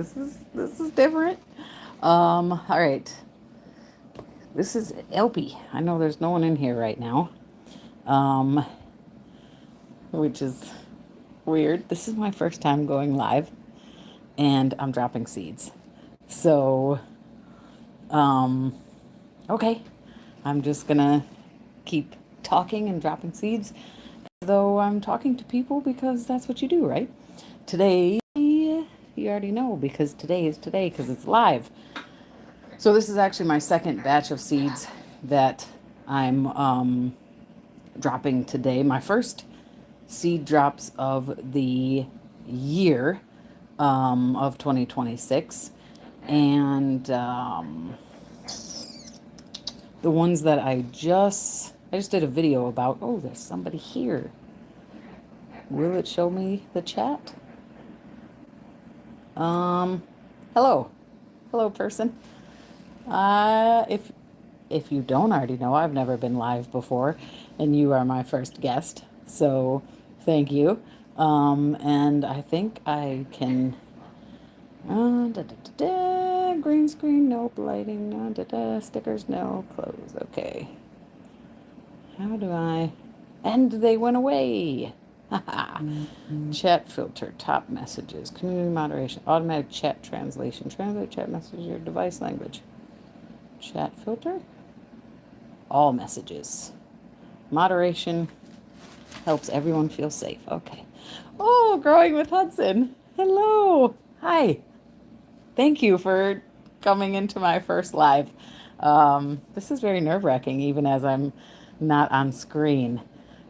This is different. All right. This is Elpy. I know there's no one in here right now. Um, which is weird. This is my first time going live and I'm dropping seeds. So, um, okay. I'm just gonna keep talking and dropping seeds, though I'm talking to people because that's what you do, right? Today, you already know because today is today because it's live. So this is actually my second batch of seeds that I'm dropping today. My first seed drops of the year of 2026. And the ones that I just did a video about. Oh, there's somebody here. Will it show me the chat? Hello. Hello, person. If you don't already know, I've never been live before, and you are my first guest. So thank you. And I think I can. Green screen, no lighting, stickers, no close. Okay. How do I? And they went away. Chat filter, top messages, community moderation, automatic chat translation, translate chat message your device language. Chat filter, all messages. Moderation helps everyone feel safe. Okay. Oh, growing with Hudson. Hello. Hi. Thank you for coming into my first live. This is very nerve-wracking, even as I'm not on screen.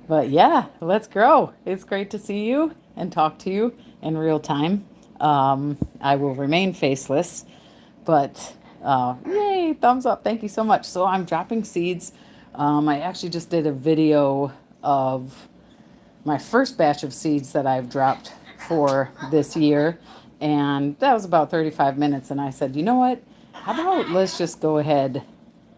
But yeah, let's grow. It's great to see you and talk to you in real time. I will remain faceless, but yay, thumbs up. Thank you so much. So I'm dropping seeds. I actually just did a video of my first batch of seeds that I've dropped for this year. And that was about 35 minutes. And I said, you know what? How about let's just go ahead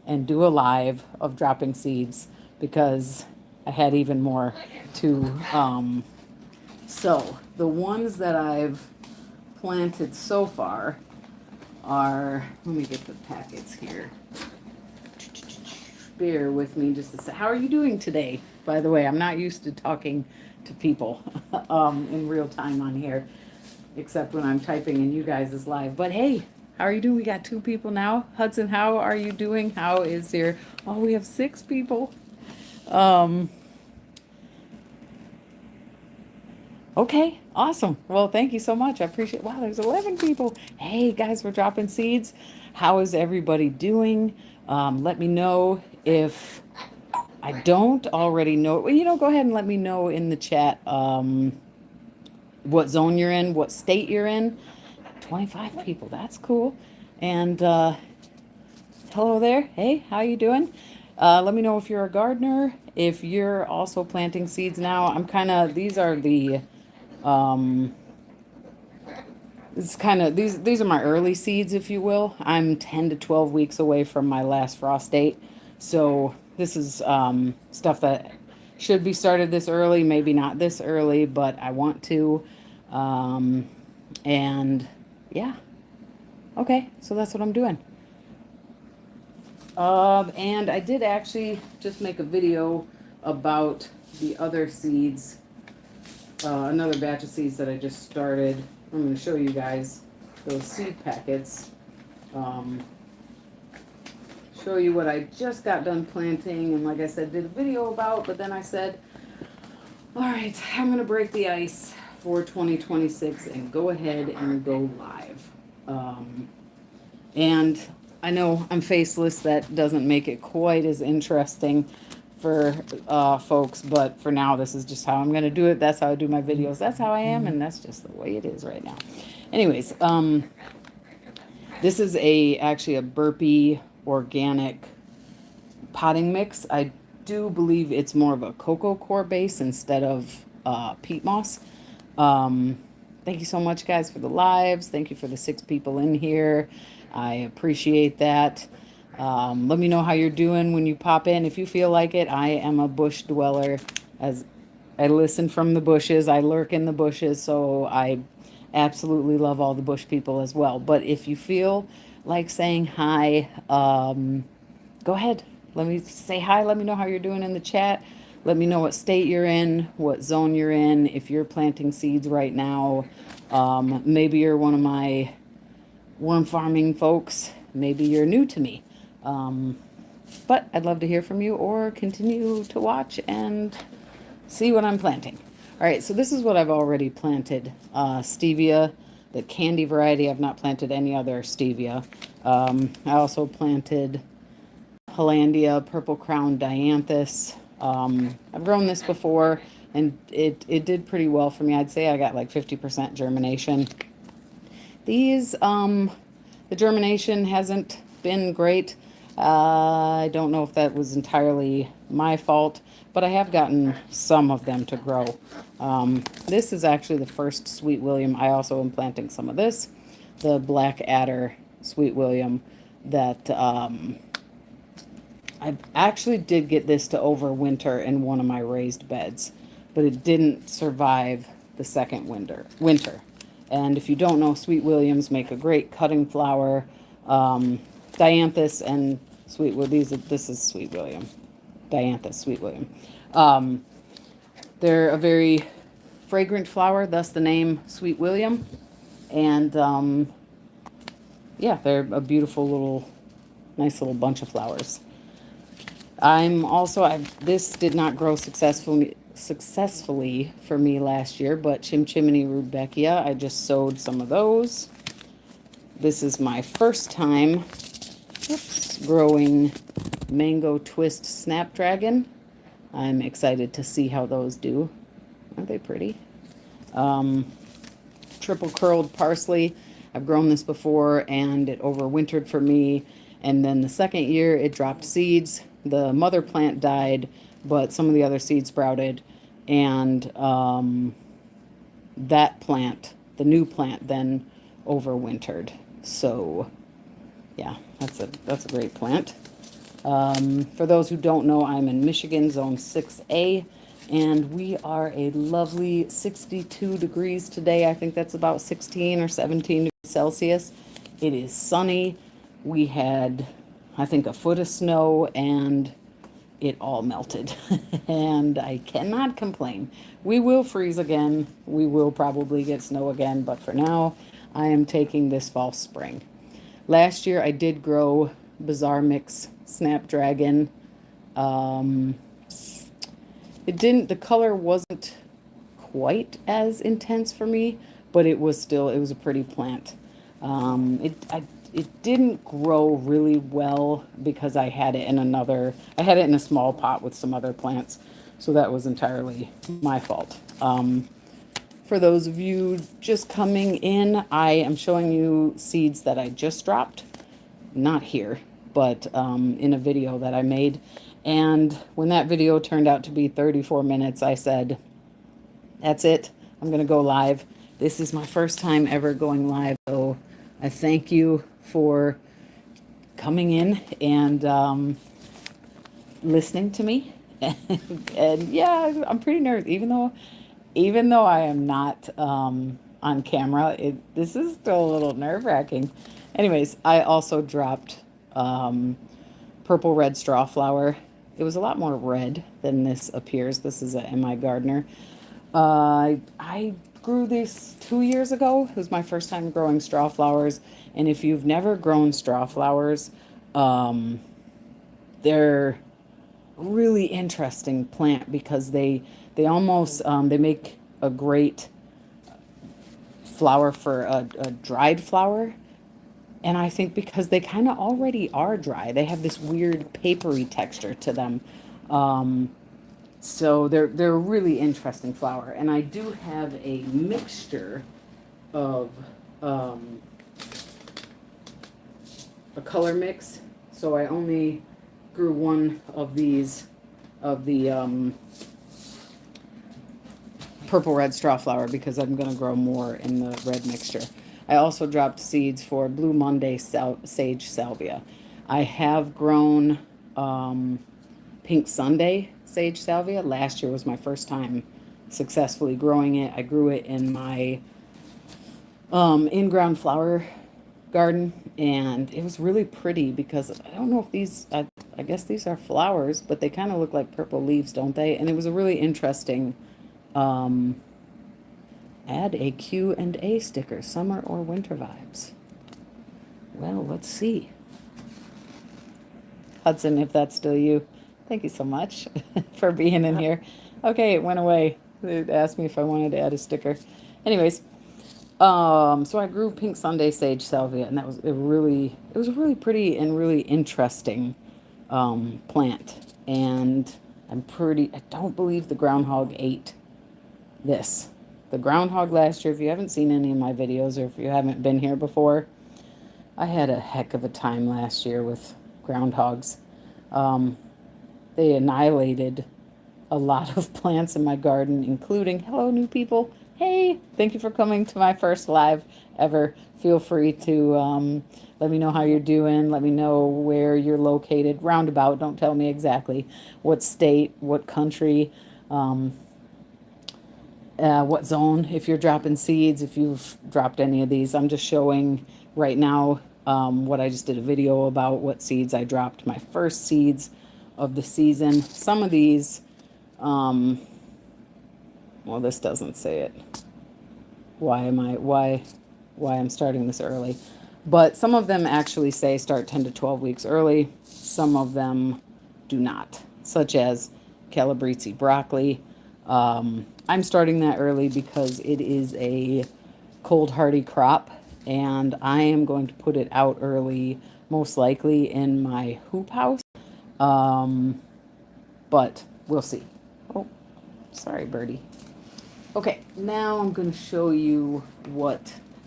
and do a live of dropping seeds because I had even more to. So the ones that I've planted so far are, let me get the packets here. Bear with me just a sec. How are you doing today? By the way, I'm not used to talking to people in real time on here, except when I'm typing and you guys is live. But hey, how are you doing? We got 2 people now. Hudson, how are you doing? How is your, oh, we have 6 people. Okay, awesome. Well, thank you so much. I appreciate, wow, there's 11 people. Hey guys, we're dropping seeds. How is everybody doing? Let me know if I don't already know. Well, go ahead and let me know in the chat what zone you're in, what state you're in. 25 people, that's cool. And hello there. Hey, how you doing? Let me know if you're a gardener, if you're also planting seeds now. I'm kind of, these are the, it's kind of, these are my early seeds, if you will. I'm 10 to 12 weeks away from my last frost date. So this is stuff that should be started this early, maybe not this early, but I want to. And yeah, okay, so that's what I'm doing. And I did actually just make a video about the other seeds, another batch of seeds that I just started. I'm going to show you guys those seed packets. Show you what I just got done planting, and like I said, did a video about, but then I said, all right, I'm going to break the ice for 2026 and go ahead and go live. And I know I'm faceless. That doesn't make it quite as interesting for folks, but for now, this is just how I'm going to do it. That's how I do my videos. That's how I am, and that's just the way it is right now. Anyways, this is actually a burpee organic potting mix. I do believe it's more of a cocoa coir base instead of peat moss. Thank you so much, guys, for the lives. Thank you for the 6 people in here. I appreciate that. Let me know how you're doing when you pop in. If you feel like it, I am a bush dweller. As I listen from the bushes, I lurk in the bushes, so I absolutely love all the bush people as well. But if you feel like saying hi, go ahead. Let me say hi. Let me know how you're doing in the chat. Let me know what state you're in, what zone you're in, if you're planting seeds right now. Maybe you're one of my worm farming folks. Maybe you're new to me. But I'd love to hear from you or continue to watch and see what I'm planting. All right, so this is what I've already planted. Stevia, the candy variety. I've not planted any other stevia. I also planted Hollandia, Purple Crown Dianthus. I've grown this before, and it did pretty well for me. I'd say I got like 50% germination. These, the germination hasn't been great. I don't know if that was entirely my fault, but I have gotten some of them to grow. This is actually the first Sweet William. I also am planting some of this, the Black Adder Sweet William, that I actually did get this to overwinter in one of my raised beds, but it didn't survive the second winter. And if you don't know, Sweet Williams make a great cutting flower. Dianthus and Sweet William. This is Sweet William. Dianthus, Sweet William. They're a very fragrant flower, thus the name Sweet William. And yeah, they're a beautiful little, nice little bunch of flowers. This did not grow successfully for me last year, but Chimchimney rudbeckia, I just sowed some of those. This is my first time growing Mango Twist Snapdragon. I'm excited to see how those do. Aren't they pretty? Triple curled parsley. I've grown this before and it overwintered for me. And then the second year it dropped seeds. The mother plant died, but some of the other seeds sprouted. And that plant, the new plant, then overwintered. So yeah, that's a great plant. For those who don't know, I'm in Michigan, zone 6A, and we are a lovely 62 degrees today. I think that's about 16 or 17 degrees Celsius. It is sunny. We had, I think, a foot of snow, and it all melted. And I cannot complain. We will freeze again. We will probably get snow again, but for now, I am taking this false spring. Last year, I did grow Bizarre Mix Snapdragon. The color wasn't quite as intense for me, but it was a pretty plant. It didn't grow really well because I had it in a small pot with some other plants, so that was entirely my fault. For those of you just coming in, I am showing you seeds that I just dropped, not here, but in a video that I made. And when that video turned out to be 34 minutes, I said, that's it. I'm going to go live. This is my first time ever going live, so I thank you for coming in and listening to me. And yeah, I'm pretty nervous, even though I am not on camera. This is still a little nerve-wracking. Anyways, I also dropped purple red straw flower. It was a lot more red than this appears. This is a MI Gardner. I grew this 2 years ago. It was my first time growing straw flowers. And if you've never grown straw flowers, they're really interesting plant because they almost they make a great flower for a dried flower. And I think because they kind of already are dry, they have this weird papery texture to them. So they're a really interesting flower. And I do have a mixture of a color mix. So I only grew one of these, of the purple red straw flower, because I'm going to grow more in the red mixture. I also dropped seeds for Blue Monday Sage Salvia. I have grown Pink Sunday Sage Salvia. Last year was my first time successfully growing it. I grew it in my in-ground flower garden, and it was really pretty because I don't know if these, I guess these are flowers, but they kind of look like purple leaves, don't they? And it was a really interesting, um, add a Q&A sticker, summer or winter vibes. Well, let's see. Hudson, if that's still you, thank you so much for being in here. Okay, it went away. It asked me if I wanted to add a sticker. Anyways, so I grew pink Sunday sage salvia, and that was it was a really pretty and really interesting plant. And I don't believe the groundhog ate this. The groundhog last year, if you haven't seen any of my videos or if you haven't been here before, I had a heck of a time last year with groundhogs. Um, they annihilated a lot of plants in my garden, including, hello, new people. Hey, thank you for coming to my first live ever. Feel free to let me know how you're doing. Let me know where you're located. Roundabout, don't tell me exactly what state, what country, what zone, if you're dropping seeds, if you've dropped any of these. I'm just showing right now what I just did a video about, what seeds I dropped, my first seeds of the season. Some of these, well, this doesn't say it. Why I'm starting this early. But some of them actually say start 10 to 12 weeks early. Some of them do not, such as calabrese broccoli. I'm starting that early because it is a cold hardy crop, and I am going to put it out early, most likely in my hoop house. But we'll see. Oh, sorry, birdie. Okay, now I'm going to show you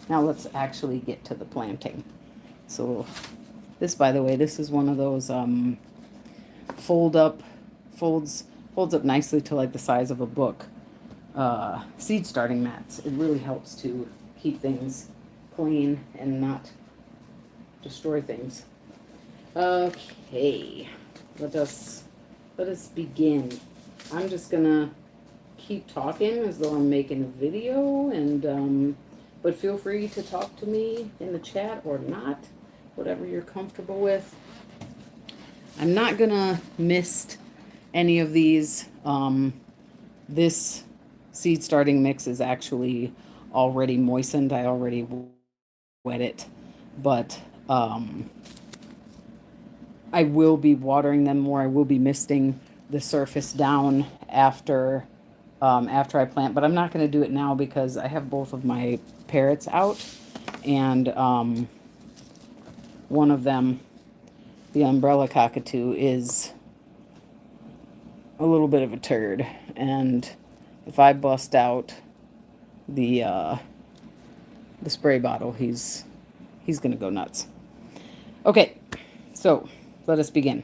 now let's actually get to the planting. So this, by the way, this is one of those folds up nicely to like the size of a book seed starting mats. It really helps to keep things clean and not destroy things. Okay, let us begin. I'm just gonna keep talking as though I'm making a video, and but feel free to talk to me in the chat or not, whatever you're comfortable with. I'm not gonna mist any of these. This seed starting mix is actually already moistened. I already wet it, but I will be watering them more. I will be misting the surface down after I plant, but I'm not going to do it now because I have both of my parrots out, and one of them, the umbrella cockatoo, is a little bit of a turd, and if I bust out the spray bottle, he's going to go nuts. Okay, so let us begin.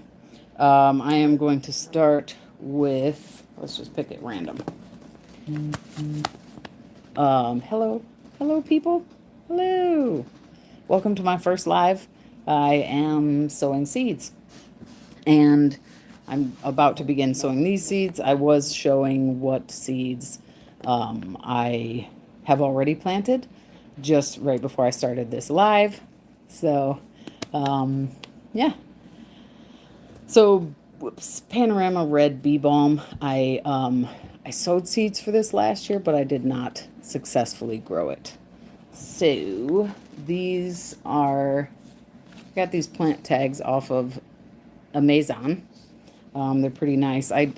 I am going to start with, let's just pick it random. Hello people. Hello. Welcome to my first live. I am sowing seeds, and I'm about to begin sowing these seeds. I was showing what seeds I have already planted just right before I started this live. So, yeah. So, whoops, Panorama Red Bee Balm. I sowed seeds for this last year, but I did not successfully grow it. So, these are, I got these plant tags off of Amazon. They're pretty nice. I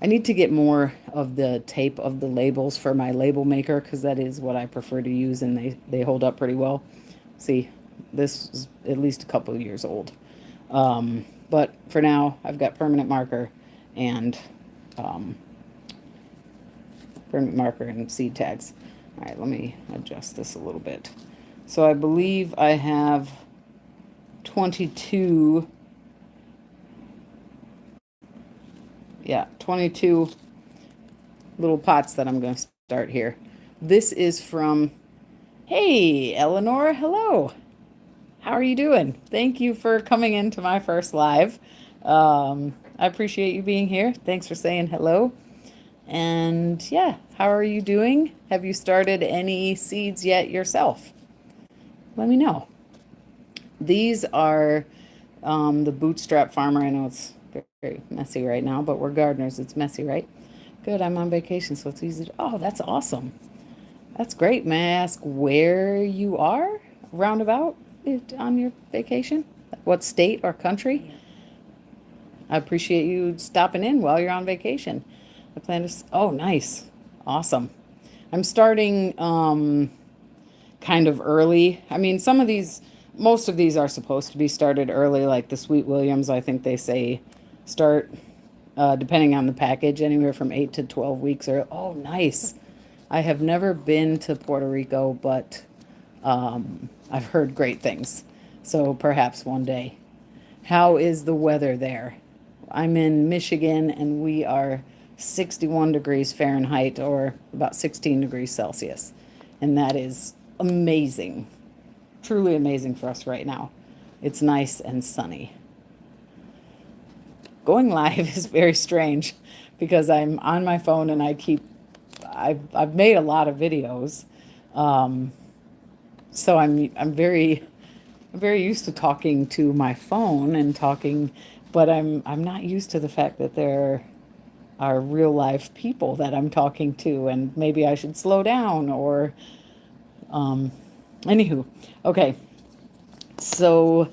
need to get more of the tape of the labels for my label maker, because that is what I prefer to use, and they hold up pretty well. See, this is at least a couple of years old. But for now, I've got permanent marker and seed tags. All right, let me adjust this a little bit. So I believe I have 22 little pots that I'm going to start here. This is from, hey, Eleanor, hello. How are you doing? Thank you for coming into my first live. I appreciate you being here. Thanks for saying hello. And yeah, How are you doing? Have you started any seeds yet yourself? Let me know. These are the Bootstrap Farmer. I know it's very messy right now, but we're gardeners. It's messy, right? Good, I'm on vacation, so it's easy to, oh, that's awesome. That's great. May I ask where you are roundabout on your vacation? What state or country? I appreciate you stopping in while you're on vacation. I plan to, oh, nice. Awesome. I'm starting kind of early. I mean, most of these are supposed to be started early, like the Sweet Williams. I think they say start, depending on the package, anywhere from 8 to 12 weeks. Or, oh, nice. I have never been to Puerto Rico, but I've heard great things. So perhaps one day. How is the weather there? I'm in Michigan and we are 61 degrees Fahrenheit or about 16 degrees Celsius. And that is amazing. Truly amazing for us right now. It's nice and sunny. Going live is very strange because I'm on my phone and I've made a lot of videos. So I'm very used to talking to my phone and talking, but I'm not used to the fact that there are real life people that I'm talking to, and maybe I should slow down or anywho. Okay. So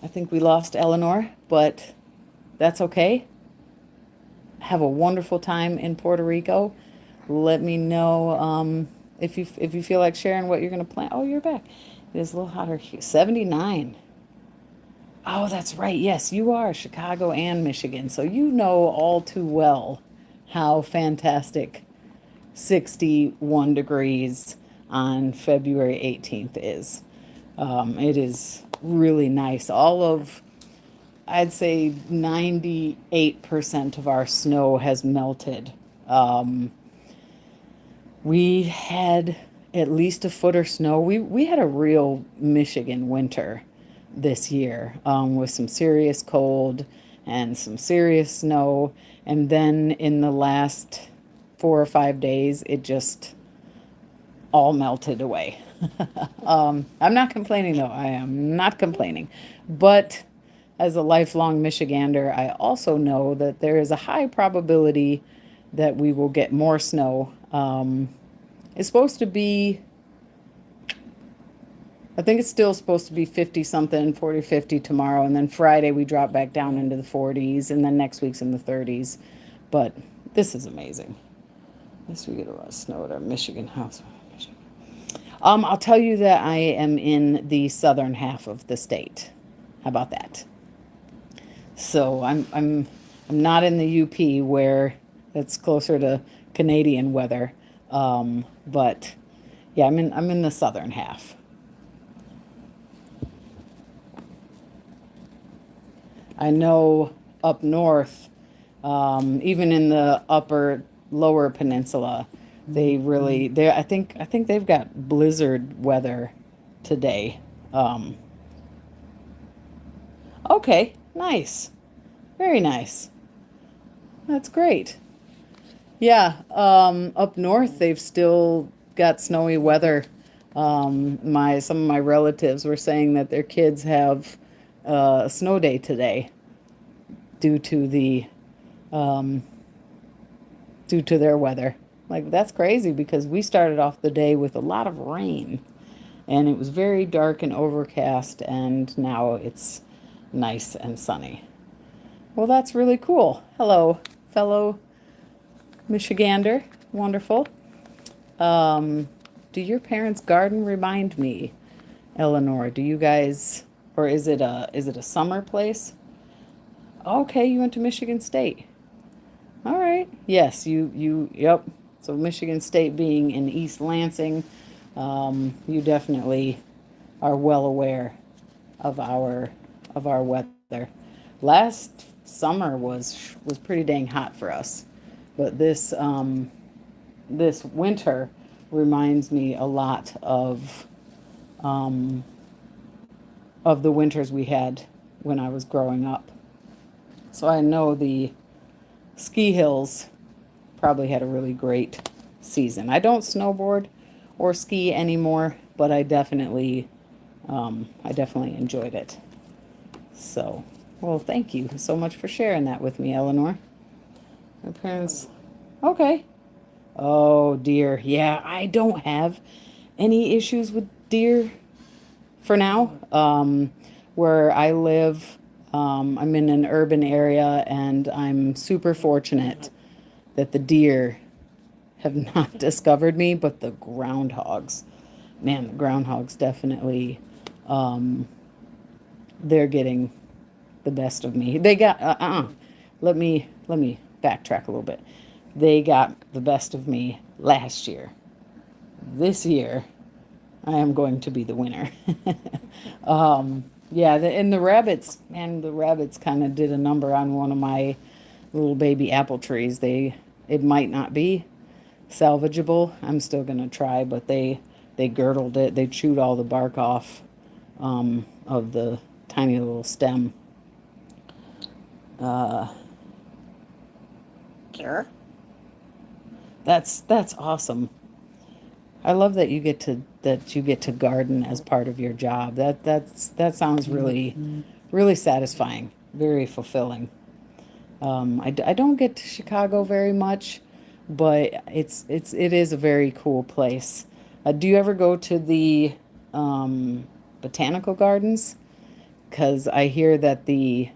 I think we lost Eleanor, but that's okay. Have a wonderful time in Puerto Rico. Let me know if you feel like sharing what you're going to plan. Oh, you're back. It is a little hotter here. 79. Oh, that's right. Yes, you are Chicago and Michigan. So you know all too well how fantastic 61 degrees on February 18th is. It is really nice. I'd say 98% of our snow has melted. We had at least a foot of snow. We had a real Michigan winter this year with some serious cold and some serious snow. And then in the last 4 or 5 days, it just all melted away. I'm not complaining, though. I am not complaining. But as a lifelong Michigander, I also know that there is a high probability that we will get more snow. It's supposed to be, I think it's still supposed to be 50 something, 40, 50 tomorrow. And then Friday we drop back down into the 40s. And then next week's in the 30s. But this is amazing. At least we get a lot of snow at our Michigan house. I'll tell you that I am in the southern half of the state. How about that? So I'm not in the UP where it's closer to Canadian weather. But yeah, I'm in the southern half. I know up north, even in the lower peninsula, I think they've got blizzard weather today. Okay, nice. Very nice. That's great. Yeah, up north they've still got snowy weather. Some of my relatives were saying that their kids have a snow day today due to their weather. Like, that's crazy because we started off the day with a lot of rain and it was very dark and overcast, and now it's nice and sunny. Well, that's really cool. Hello, fellow Michigander. Wonderful. Do your parents garden? Remind me, Eleanor. Do you guys, or is it a summer place? Okay, you went to Michigan State. All right. Yes, yep. So Michigan State being in East Lansing, you definitely are well aware of our weather. Last summer was pretty dang hot for us, but this winter reminds me a lot of the winters we had when I was growing up. So I know the ski hills probably had a really great season. I don't snowboard or ski anymore, but I definitely enjoyed it. So, well, thank you so much for sharing that with me, Eleanor. My parents, okay. Oh dear, yeah, I don't have any issues with deer for now. Where I live, I'm in an urban area, and I'm super fortunate that the deer have not discovered me, but the groundhogs, man, the groundhogs definitely, they're getting the best of me. They got, let me backtrack a little bit. They got the best of me last year. This year, I am going to be the winner. Yeah, and the rabbits, man, the rabbits kind of did a number on one of my little baby apple trees. It might not be salvageable. I'm still gonna try, but they girdled it. They chewed all the bark off of the tiny little stem. Sure. That's awesome. I love that you get to garden as part of your job. That sounds really satisfying, very fulfilling. I don't get to Chicago very much, but it is a very cool place. Do you ever go to the botanical gardens? Because I hear that the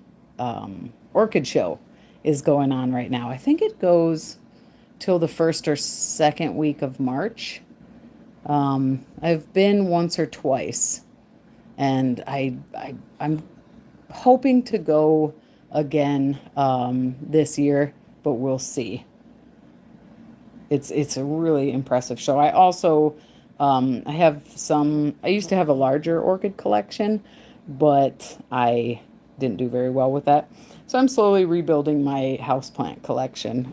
orchid show is going on right now. I think it goes till the first or second week of March. I've been once or twice, and I'm hoping to go again this year, but we'll see. It's a really impressive show. I also I have some. I used to have a larger orchid collection, but I didn't do very well with that. So I'm slowly rebuilding my houseplant collection.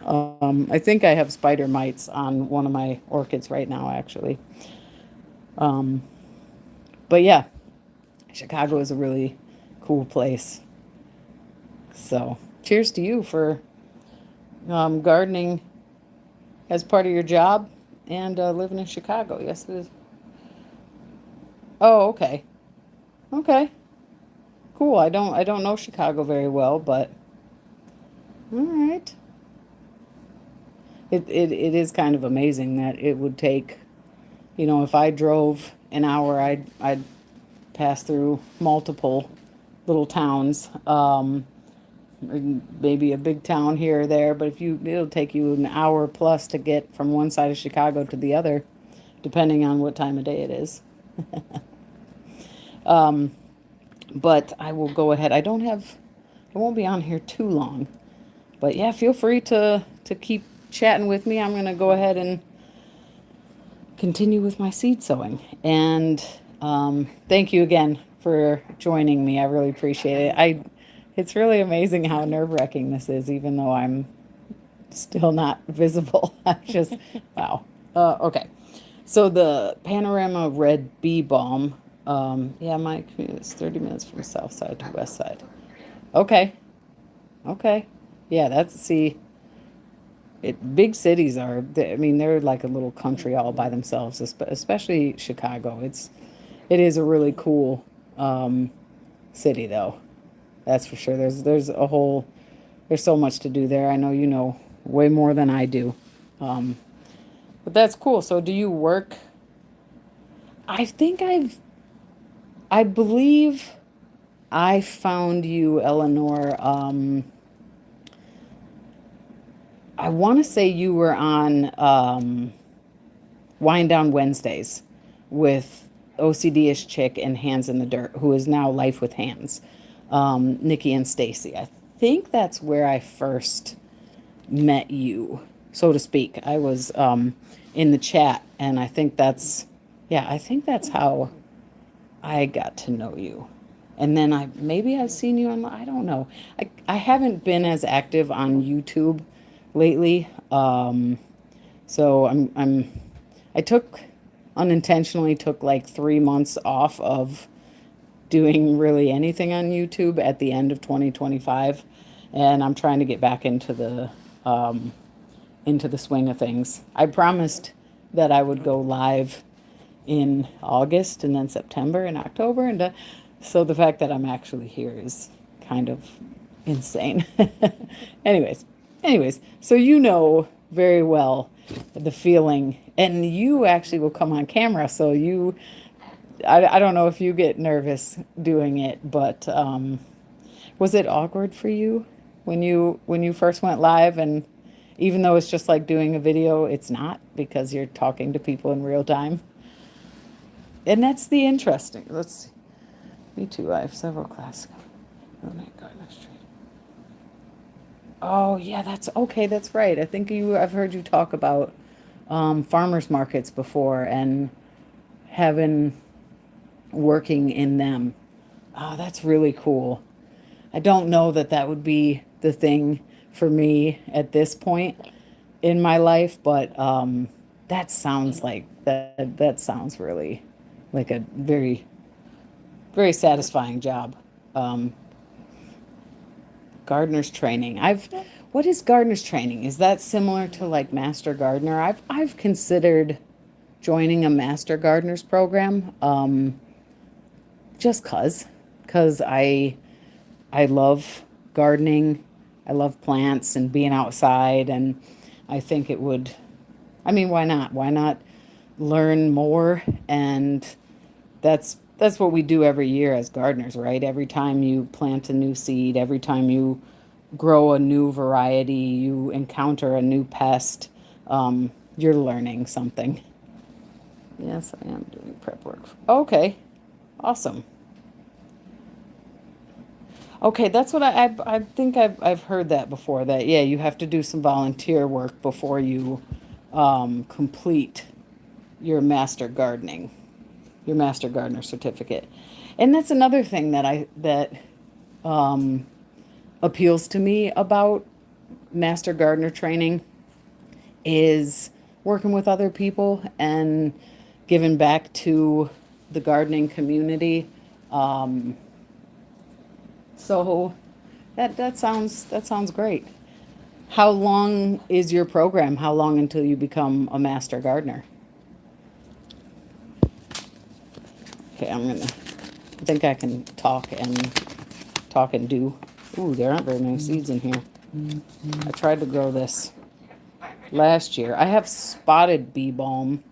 I think I have spider mites on one of my orchids right now, actually. But yeah, Chicago is a really cool place. So cheers to you for gardening as part of your job and living in Chicago. Yes, it is. Oh, okay. Okay. Cool. I don't know Chicago very well, but all right. It is kind of amazing that it would take, if I drove an hour, I'd pass through multiple little towns. Maybe a big town here or there, but it'll take you an hour plus to get from one side of Chicago to the other, depending on what time of day it is. But I will go ahead. I won't be on here too long. But yeah, feel free to keep chatting with me. I'm gonna go ahead and continue with my seed sowing. And thank you again for joining me. I really appreciate it. It's really amazing how nerve-wracking this is, even though I'm still not visible. I just, wow. Okay. So the Panorama Red Bee Balm, yeah, my commute is 30 minutes from south side to west side. Okay. Okay. Yeah, see, big cities I mean, they're like a little country all by themselves, especially Chicago. It is a really cool city, though. That's for sure. There's so much to do there. I know you know way more than I do. Um, but that's cool. So do you work? I think I believe I found you, Eleanor. I want to say you were on Wind Down Wednesdays with OCD-ish chick and Hands in the Dirt, who is now Life with Hands, Nikki and Stacy. I think that's where I first met you, so to speak. I was in the chat, and I think that's how I got to know you. And then maybe I've seen you on, I don't know. I haven't been as active on YouTube lately. So I unintentionally took like 3 months off of doing really anything on YouTube at the end of 2025. And I'm trying to get back into the into the swing of things. I promised that I would go live in August and then September and October, and so the fact that I'm actually here is kind of insane. anyways, so you know very well the feeling, and you actually will come on camera, so I don't know if you get nervous doing it, but was it awkward for you when you first went live? And even though it's just like doing a video, it's not, because you're talking to people in real time. And that's the interesting. Let's see. Me too. I have several classes. Oh yeah, that's okay. That's right. I think I've heard you talk about farmers markets before and having working in them. Oh, that's really cool. I don't know that that would be the thing for me at this point in my life, but that sounds like that sounds really like a very, very satisfying job. Um, gardener's training. What is gardener's training? Is that similar to like master gardener? I've considered joining a master gardener's program, just cause I love gardening. I love plants and being outside, and I think it would, I mean, why not? Why not learn more? And that's what we do every year as gardeners, right? Every time you plant a new seed, every time you grow a new variety, you encounter a new pest, you're learning something. Yes, I am doing prep work. Okay, awesome. Okay, that's what I think I've heard that before. That yeah, you have to do some volunteer work before you complete your master gardening, your master gardener certificate. And that's another thing that um, appeals to me about master gardener training is working with other people and giving back to the gardening community. Um, so that sounds great. How long is your program? How long until you become a master gardener? Okay, I think I can talk and do. Ooh, there aren't very many seeds in here. I tried to grow this last year. I have spotted bee balm.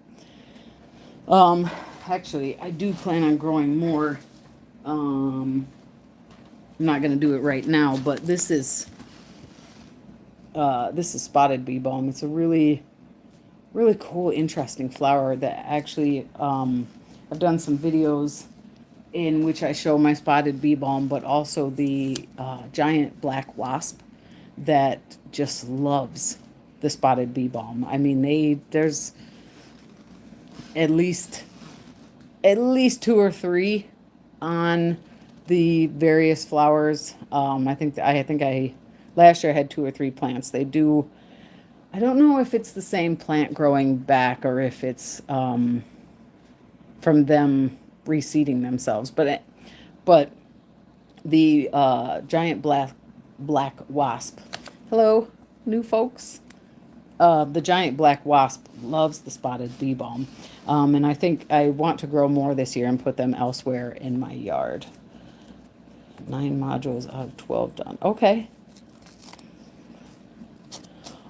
Um, Actually, I do plan on growing more. Um, I'm not gonna do it right now, but this is spotted bee balm. It's a really, really cool, interesting flower that actually, I've done some videos in which I show my spotted bee balm, but also the giant black wasp that just loves the spotted bee balm. I mean, there's at least two or three on the various flowers. I think I last year I had two or three plants. They do. I don't know if it's the same plant growing back or if it's from them reseeding themselves, but the giant black wasp. Hello, new folks. The giant black wasp loves the spotted bee balm, and I think I want to grow more this year and put them elsewhere in my yard. 9 modules out of 12 done. Okay.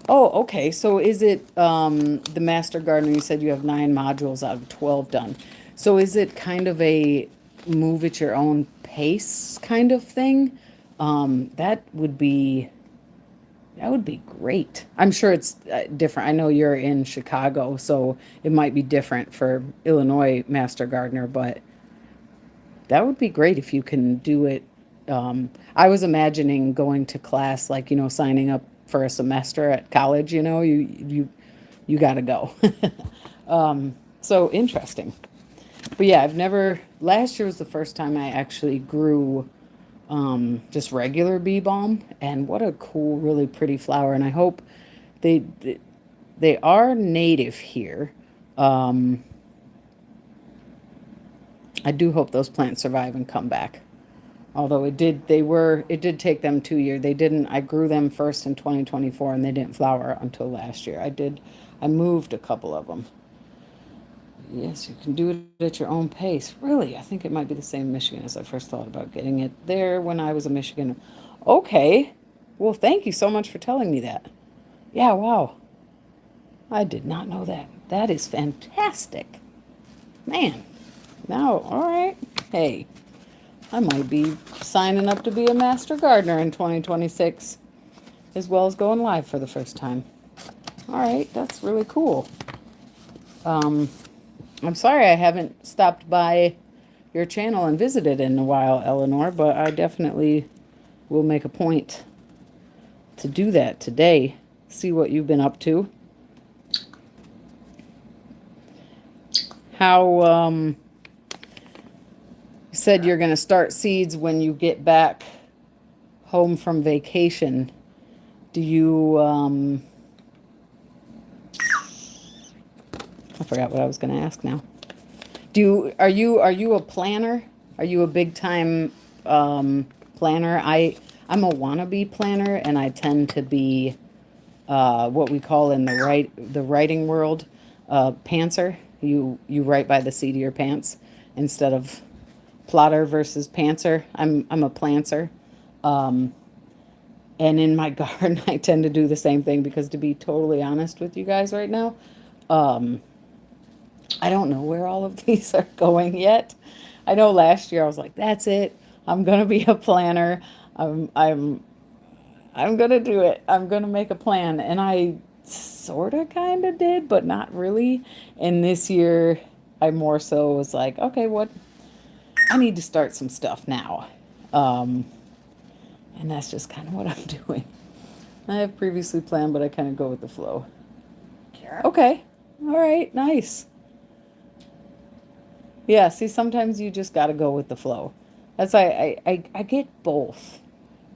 Oh, okay. So is it the master gardener? You said you have 9 modules out of 12 done. So is it kind of a move at your own pace kind of thing? That would be great. I'm sure it's different. I know you're in Chicago, so it might be different for Illinois master gardener, but that would be great if you can do it. I was imagining going to class, like, signing up for a semester at college, you got to go. So interesting. But yeah, last year was the first time I actually grew just regular bee balm, and what a cool, really pretty flower. And I hope they they are native here. I do hope those plants survive and come back. Although it did take them 2 years. I grew them first in 2024 and they didn't flower until last year. I moved a couple of them. Yes, you can do it at your own pace. Really, I think it might be the same in Michigan as I first thought about getting it there when I was in Michigan. Okay. Well, thank you so much for telling me that. Yeah, wow. I did not know that. That is fantastic. Man. Now, all right. Hey, I might be signing up to be a master gardener in 2026, as well as going live for the first time. All right, that's really cool. I'm sorry I haven't stopped by your channel and visited in a while, Eleanor, but I definitely will make a point to do that today. See what you've been up to. How, you said you're going to start seeds when you get back home from vacation. Do you, I forgot what I was going to ask now. Are you a planner? Are you a big time planner? I'm a wannabe planner, and I tend to be what we call in the writing world pantser. You write by the seat of your pants instead of plotter versus pantser. I'm a planter. And in my garden, I tend to do the same thing because, to be totally honest with you guys right now, I don't know where all of these are going yet. I know last year I was like, that's it. I'm gonna be a planner. I'm gonna do it. I'm gonna make a plan. And I sorta kinda did, but not really. And this year I more so was like, okay, what I need to start some stuff now. And that's just kind of what I'm doing. I have previously planned, but I kind of go with the flow. Okay. All right. Nice. Yeah, see, sometimes you just got to go with the flow. That's why I get both.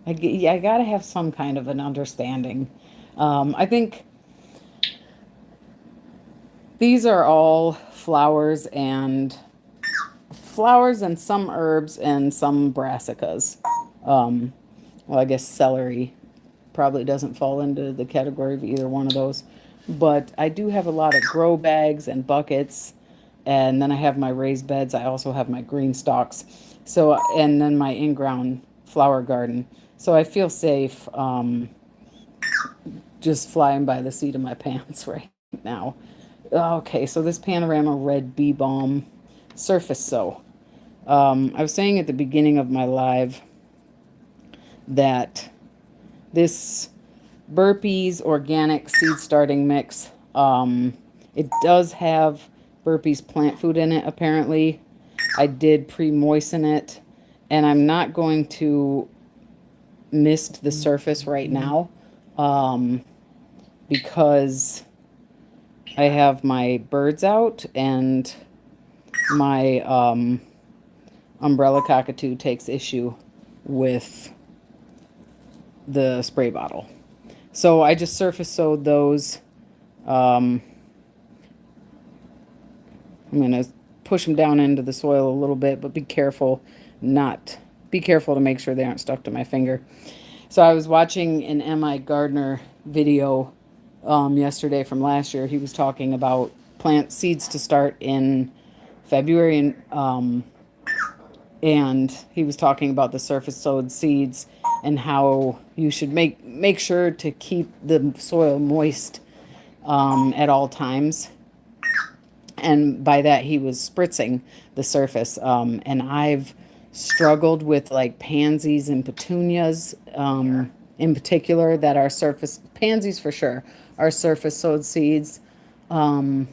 I got to have some kind of an understanding. I think these are all flowers and some herbs and some brassicas. Well, I guess celery probably doesn't fall into the category of either one of those. But I do have a lot of grow bags and buckets. And then I have my raised beds. I also have my green stalks. So, and then my in-ground flower garden. So I feel safe just flying by the seat of my pants right now. Okay, so this Panorama Red Bee Balm Surface Sow. I was saying at the beginning of my live that this Burpees organic seed starting mix, it does have Burpees plant food in it, apparently. I did pre-moisten it, and I'm not going to mist the surface right now because I have my birds out and my umbrella cockatoo takes issue with the spray bottle. So I just surface sowed those. I'm going to push them down into the soil a little bit, but be careful to make sure they aren't stuck to my finger. So I was watching an M.I. Gardner video yesterday from last year. He was talking about plant seeds to start in February, and he was talking about the surface sowed seeds and how you should make sure to keep the soil moist at all times. And by that he was spritzing the surface. And I've struggled with like pansies and petunias in particular that are pansies for sure are surface sowed seeds. And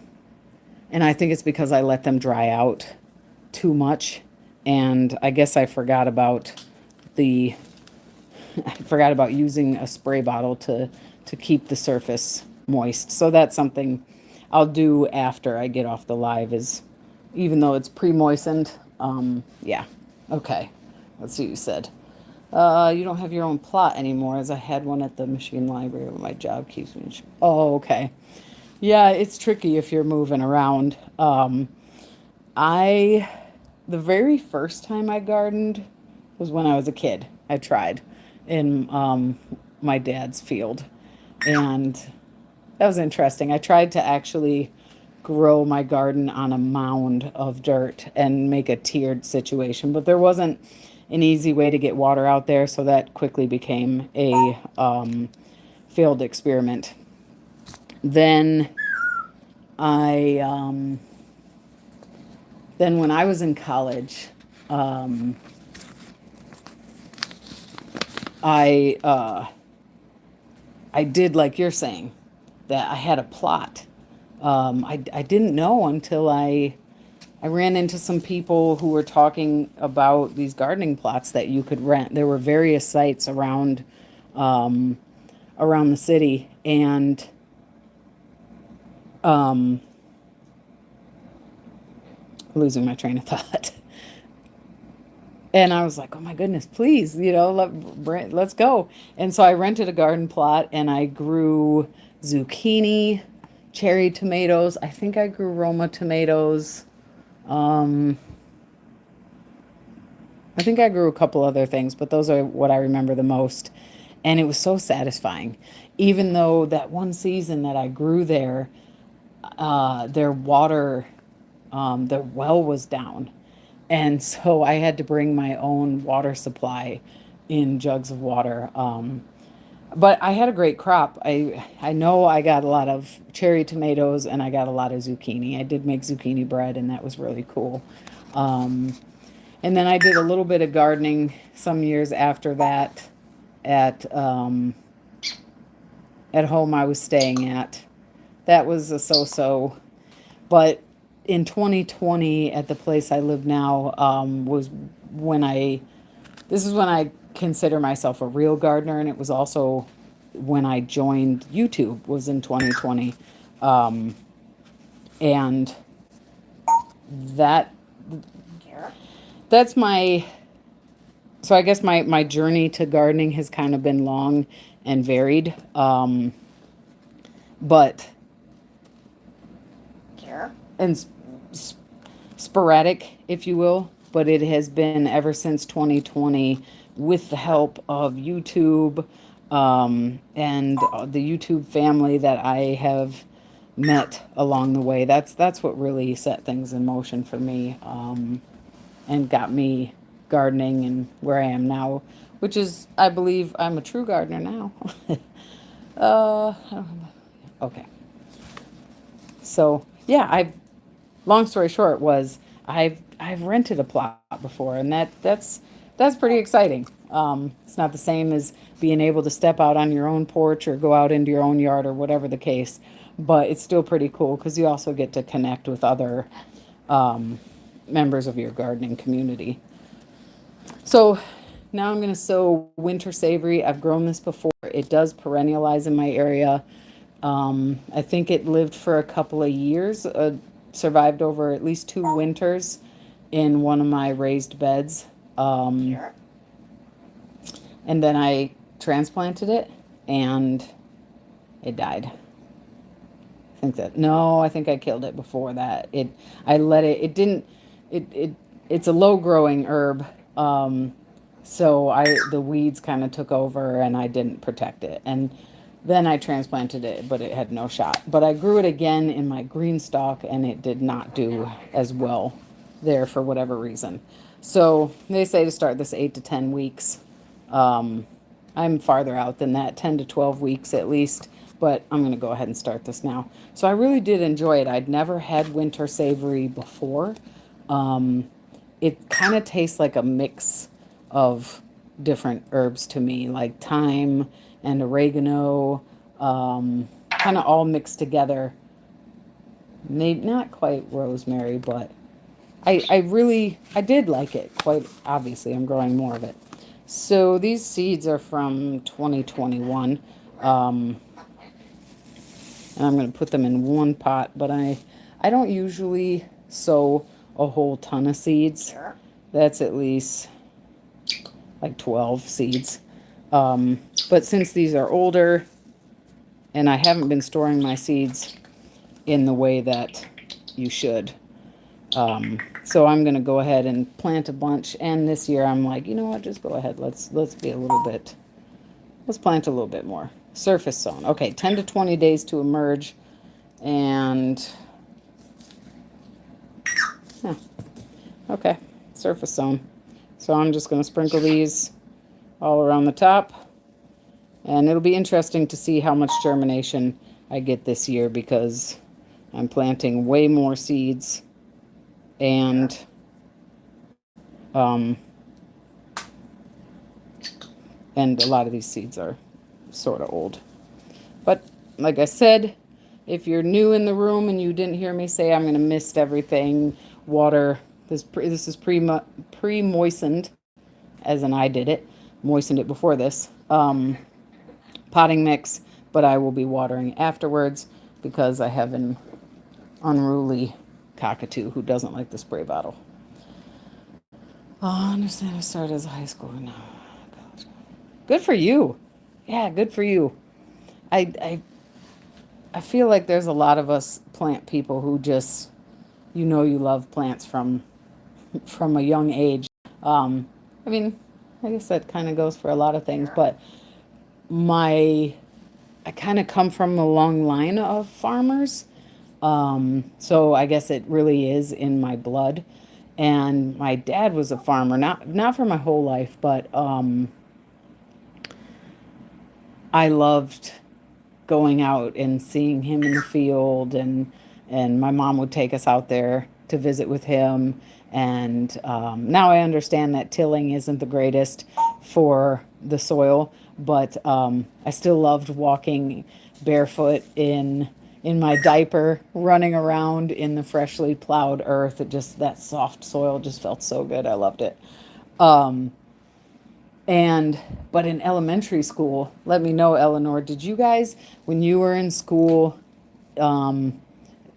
I think it's because I let them dry out too much. And I guess I forgot about using a spray bottle to keep the surface moist. So that's something I'll do after I get off the live, is even though it's pre-moistened. Yeah. Okay. Let's see what you said. You don't have your own plot anymore, as I had one at the Michigan Library, but my job keeps me. Oh, okay. Yeah, it's tricky if you're moving around. The very first time I gardened, was when I was a kid. I tried in my dad's field, and that was interesting. I tried to actually grow my garden on a mound of dirt and make a tiered situation, but there wasn't an easy way to get water out there, so that quickly became a failed experiment. Then I then when I was in college, I I did like you're saying that I had a plot. I didn't know until I ran into some people who were talking about these gardening plots that you could rent. There were various sites around the city, and losing my train of thought. And I was like, oh my goodness, please, let's go. And so I rented a garden plot and I grew zucchini, cherry tomatoes. I think I grew Roma tomatoes. I think I grew a couple other things, but those are what I remember the most. And it was so satisfying. Even though that one season that I grew there, their water, their well was down. And so I had to bring my own water supply in jugs of water. But I had a great crop. I know I got a lot of cherry tomatoes and I got a lot of zucchini. I did make zucchini bread and that was really cool. And then I did a little bit of gardening some years after that at home I was staying at. That was a so-so. But in 2020, at the place I live now, was when this is when I consider myself a real gardener, and it was also when I joined YouTube, was in 2020. And that, that's so I guess my journey to gardening has kind of been long and varied. But and sporadic, if you will, but it has been ever since 2020 with the help of YouTube, and the YouTube family that I have met along the way. That's what really set things in motion for me, and got me gardening and where I am now, which is, I believe I'm a true gardener now. Okay. So yeah, long story short was I've rented a plot before, and that's pretty exciting. It's not the same as being able to step out on your own porch or go out into your own yard or whatever the case, but it's still pretty cool because you also get to connect with other members of your gardening community. So now I'm going to sow winter savory. I've grown this before. It does perennialize in my area. I think it lived for a couple of years, survived over at least 2 winters in one of my raised beds. And then I transplanted it and it died. I think I killed it before that. It's a low growing herb. So the weeds kind of took over and I didn't protect it. And then I transplanted it, but it had no shot. But I grew it again in my green stalk and it did not do as well there for whatever reason. So they say to start this 8 to 10 weeks. I'm farther out than that, 10 to 12 weeks at least, but I'm going to go ahead and start this now. So I really did enjoy it. I'd never had winter savory before. It kind of tastes like a mix of different herbs to me, like thyme and oregano, kind of all mixed together. Maybe not quite rosemary, but I did like it. Quite obviously, I'm growing more of it. So these seeds are from 2021. And I'm going to put them in one pot, but I don't usually sow a whole ton of seeds. That's at least like 12 seeds. But since these are older and I haven't been storing my seeds in the way that you should, So I'm going to go ahead and plant a bunch. And this year I'm like, you know what, just go ahead. Let's be a little bit, let's plant a little bit more. Surface sown. Okay, 10 to 20 days to emerge. And, yeah, okay, surface sown. So I'm just going to sprinkle these all around the top. And it'll be interesting to see how much germination I get this year because I'm planting way more seeds and um, and a lot of these seeds are sort of old. But like I said, if you're new in the room and you didn't hear me say I'm going to mist everything, water, this is pre-moistened, as in I did it, moistened it before this, potting mix, but I will be watering afterwards because I have an unruly cockatoo who doesn't like the spray bottle. Oh, I understand I started as a high schooler now. Good for you. Yeah, good for you. I, I I feel like there's a lot of us plant people who just, you know, you love plants from a young age. I mean, I guess that kind of goes for a lot of things, but my I kind of come from a long line of farmers. So I guess it really is in my blood. And my dad was a farmer, not for my whole life, but I loved going out and seeing him in the field, and my mom would take us out there to visit with him. And now I understand that tilling isn't the greatest for the soil, but I still loved walking barefoot in my diaper, running around in the freshly plowed earth. It just, that soft soil just felt so good. I loved it. And but in elementary school, let me know, Eleanor, did you guys, when you were in school,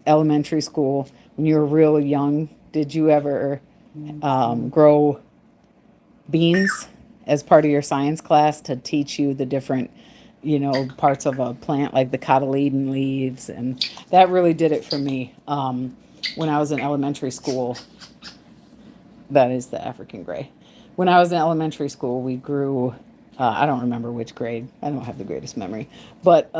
elementary school, when you were real young, did you ever grow beans as part of your science class to teach you the different, you know, parts of a plant, like the cotyledon leaves? And that really did it for me. When I was in elementary school, that is the African gray. When I was in elementary school, we grew, I don't remember which grade, I don't have the greatest memory, but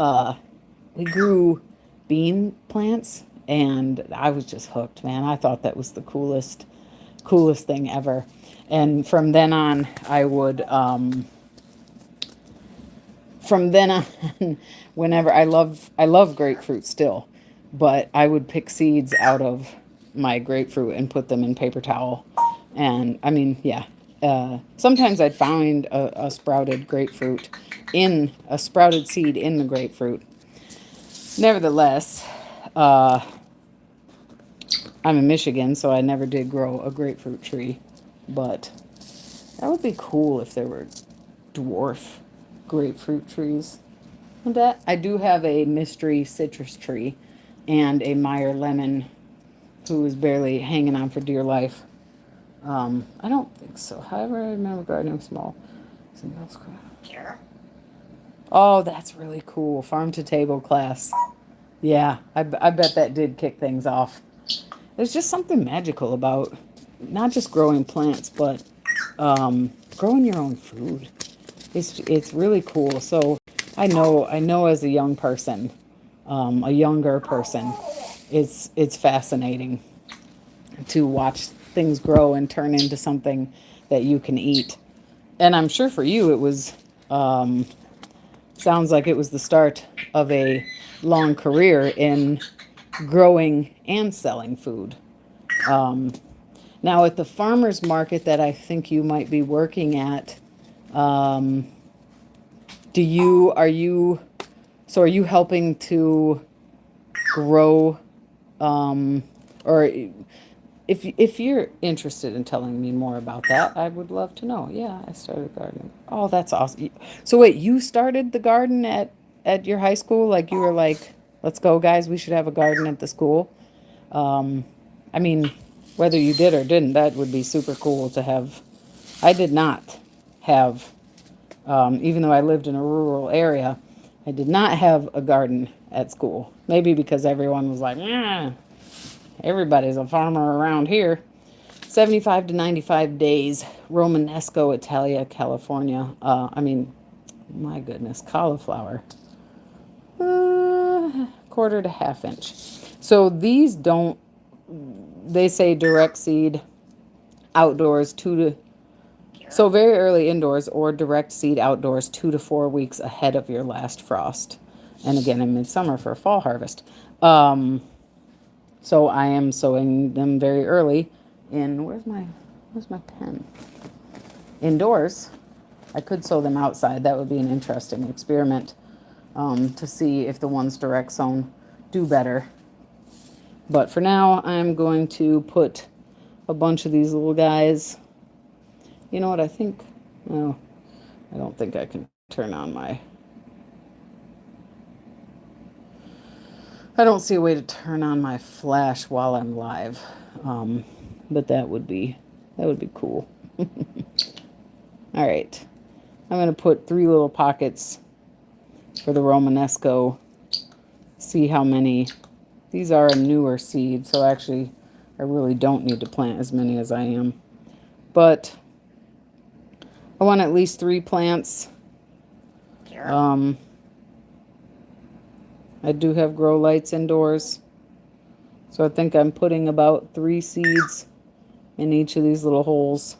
we grew bean plants, and I was just hooked, man. I thought that was the coolest thing ever. And from then on, from then on, whenever I love grapefruit still, but I would pick seeds out of my grapefruit and put them in paper towel. And I mean, yeah, sometimes I'd find a sprouted grapefruit in a sprouted seed in the grapefruit. Nevertheless, I'm in Michigan, so I never did grow a grapefruit tree, but that would be cool if there were dwarf grapefruit trees. And that I do have a mystery citrus tree and a Meyer lemon who is barely hanging on for dear life. I don't think so. However, I remember gardening small. Something else cool. Oh, that's really cool. Farm to table class. Yeah, I bet that did kick things off. There's just something magical about not just growing plants, but growing your own food. It's really cool. So I know as a young person, a younger person, it's fascinating to watch things grow and turn into something that you can eat. And I'm sure for you it was, sounds like it was the start of a long career in growing and selling food. Now at the farmers market that I think you might be working at, are you helping to grow, or if you're interested in telling me more about that, I would love to know. Yeah, I started gardening. Oh, that's awesome. So wait, you started the garden at your high school? Like you were like, let's go guys, we should have a garden at the school. I mean, whether you did or didn't, that would be super cool to have. I did not have, even though I lived in a rural area, I did not have a garden at school. Maybe because everyone was like, "Yeah." Everybody's a farmer around here. 75 to 95 days. Romanesco, Italia, California. My goodness, cauliflower. Quarter to half inch. So these don't, they say direct seed outdoors so very early indoors or direct seed outdoors 2 to 4 weeks ahead of your last frost. And again in midsummer for a fall harvest. So I am sowing them very early in, where's my pen? Indoors. I could sow them outside. That would be an interesting experiment to see if the ones direct sown do better. But for now, I'm going to put a bunch of these little guys. You know what I think? No, I don't think I can turn on my... I don't see a way to turn on my flash while I'm live. But that would be cool. All right. I'm going to put 3 little pockets for the Romanesco. See how many. These are a newer seed, so actually I really don't need to plant as many as I am. But I want at least 3 plants. I do have grow lights indoors. So I think I'm putting about 3 seeds in each of these little holes.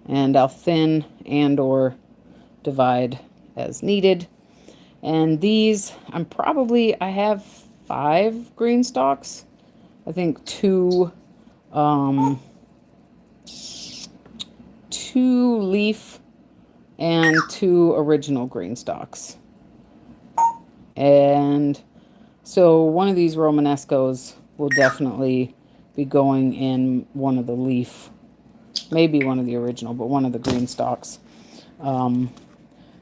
And I'll thin and or divide as needed. And these, I have 5 green stalks. I think 2 leaf and 2 original green stalks. And so one of these Romanescos will definitely be going in one of the leaf, maybe one of the original, but one of the green stalks.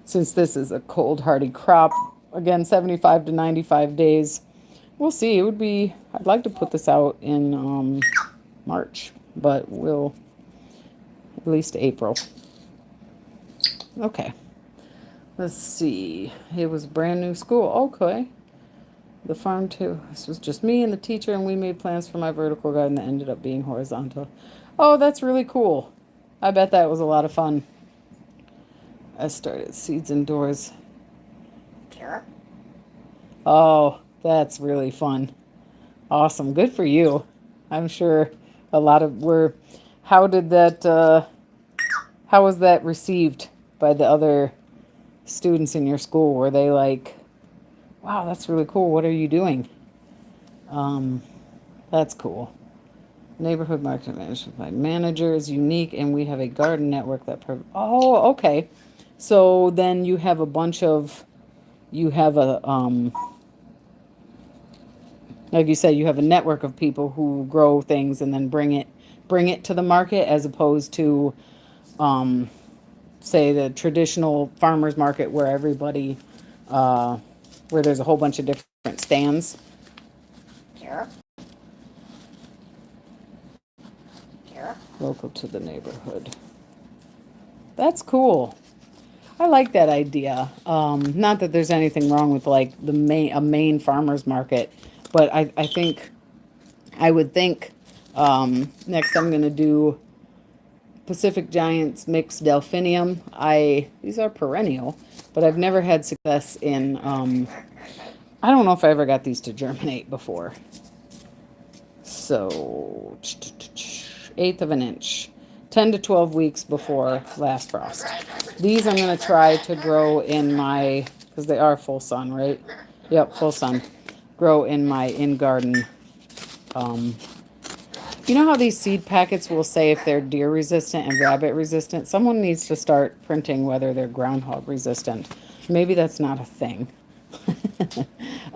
Since this is a cold hardy crop, again, 75 to 95 days, we'll see. I'd like to put this out in March, but we'll, at least April. Okay. Let's see. It was a brand new school. Okay. The farm too. This was just me and the teacher, and we made plans for my vertical garden that ended up being horizontal. Oh, that's really cool. I bet that was a lot of fun. I started seeds indoors. Oh, that's really fun. Awesome. Good for you. I'm sure a lot of how was that received by the other students in your school? Were they like, wow, that's really cool. What are you doing? That's cool. Neighborhood market management by manager is unique, and we have a garden network that oh, okay. So then you have like you said, you have a network of people who grow things and then bring it to the market, as opposed to say the traditional farmers market where everybody where there's a whole bunch of different stands. Local to the neighborhood. That's cool. I like that idea. Not that there's anything wrong with like a main farmers market, but I would think next I'm going to do Pacific Giants mixed delphinium. These are perennial, but I've never had success in, I don't know if I ever got these to germinate before. So, 1/8 of an inch. 10 to 12 weeks before last frost. These I'm going to try to grow in my, because they are full sun, right? Yep, full sun. Grow in my in-garden. You know how these seed packets will say if they're deer resistant and rabbit resistant? Someone needs to start printing whether they're groundhog resistant. Maybe that's not a thing.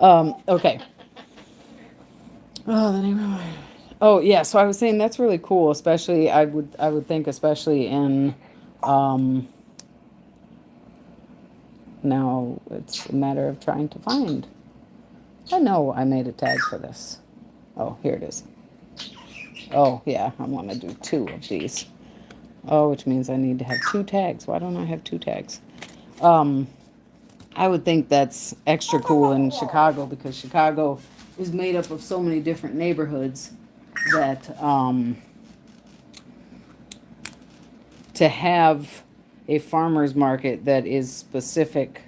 Okay. Oh, the name of my... Oh, yeah, so I was saying that's really cool, especially, I would think, especially in, now it's a matter of trying to find. I know I made a tag for this. Oh, here it is. Oh, yeah, I want to do 2 of these. Oh, which means I need to have 2 tags. Why don't I have 2 tags? I would think that's extra cool in Chicago, because Chicago is made up of so many different neighborhoods that to have a farmer's market that is specific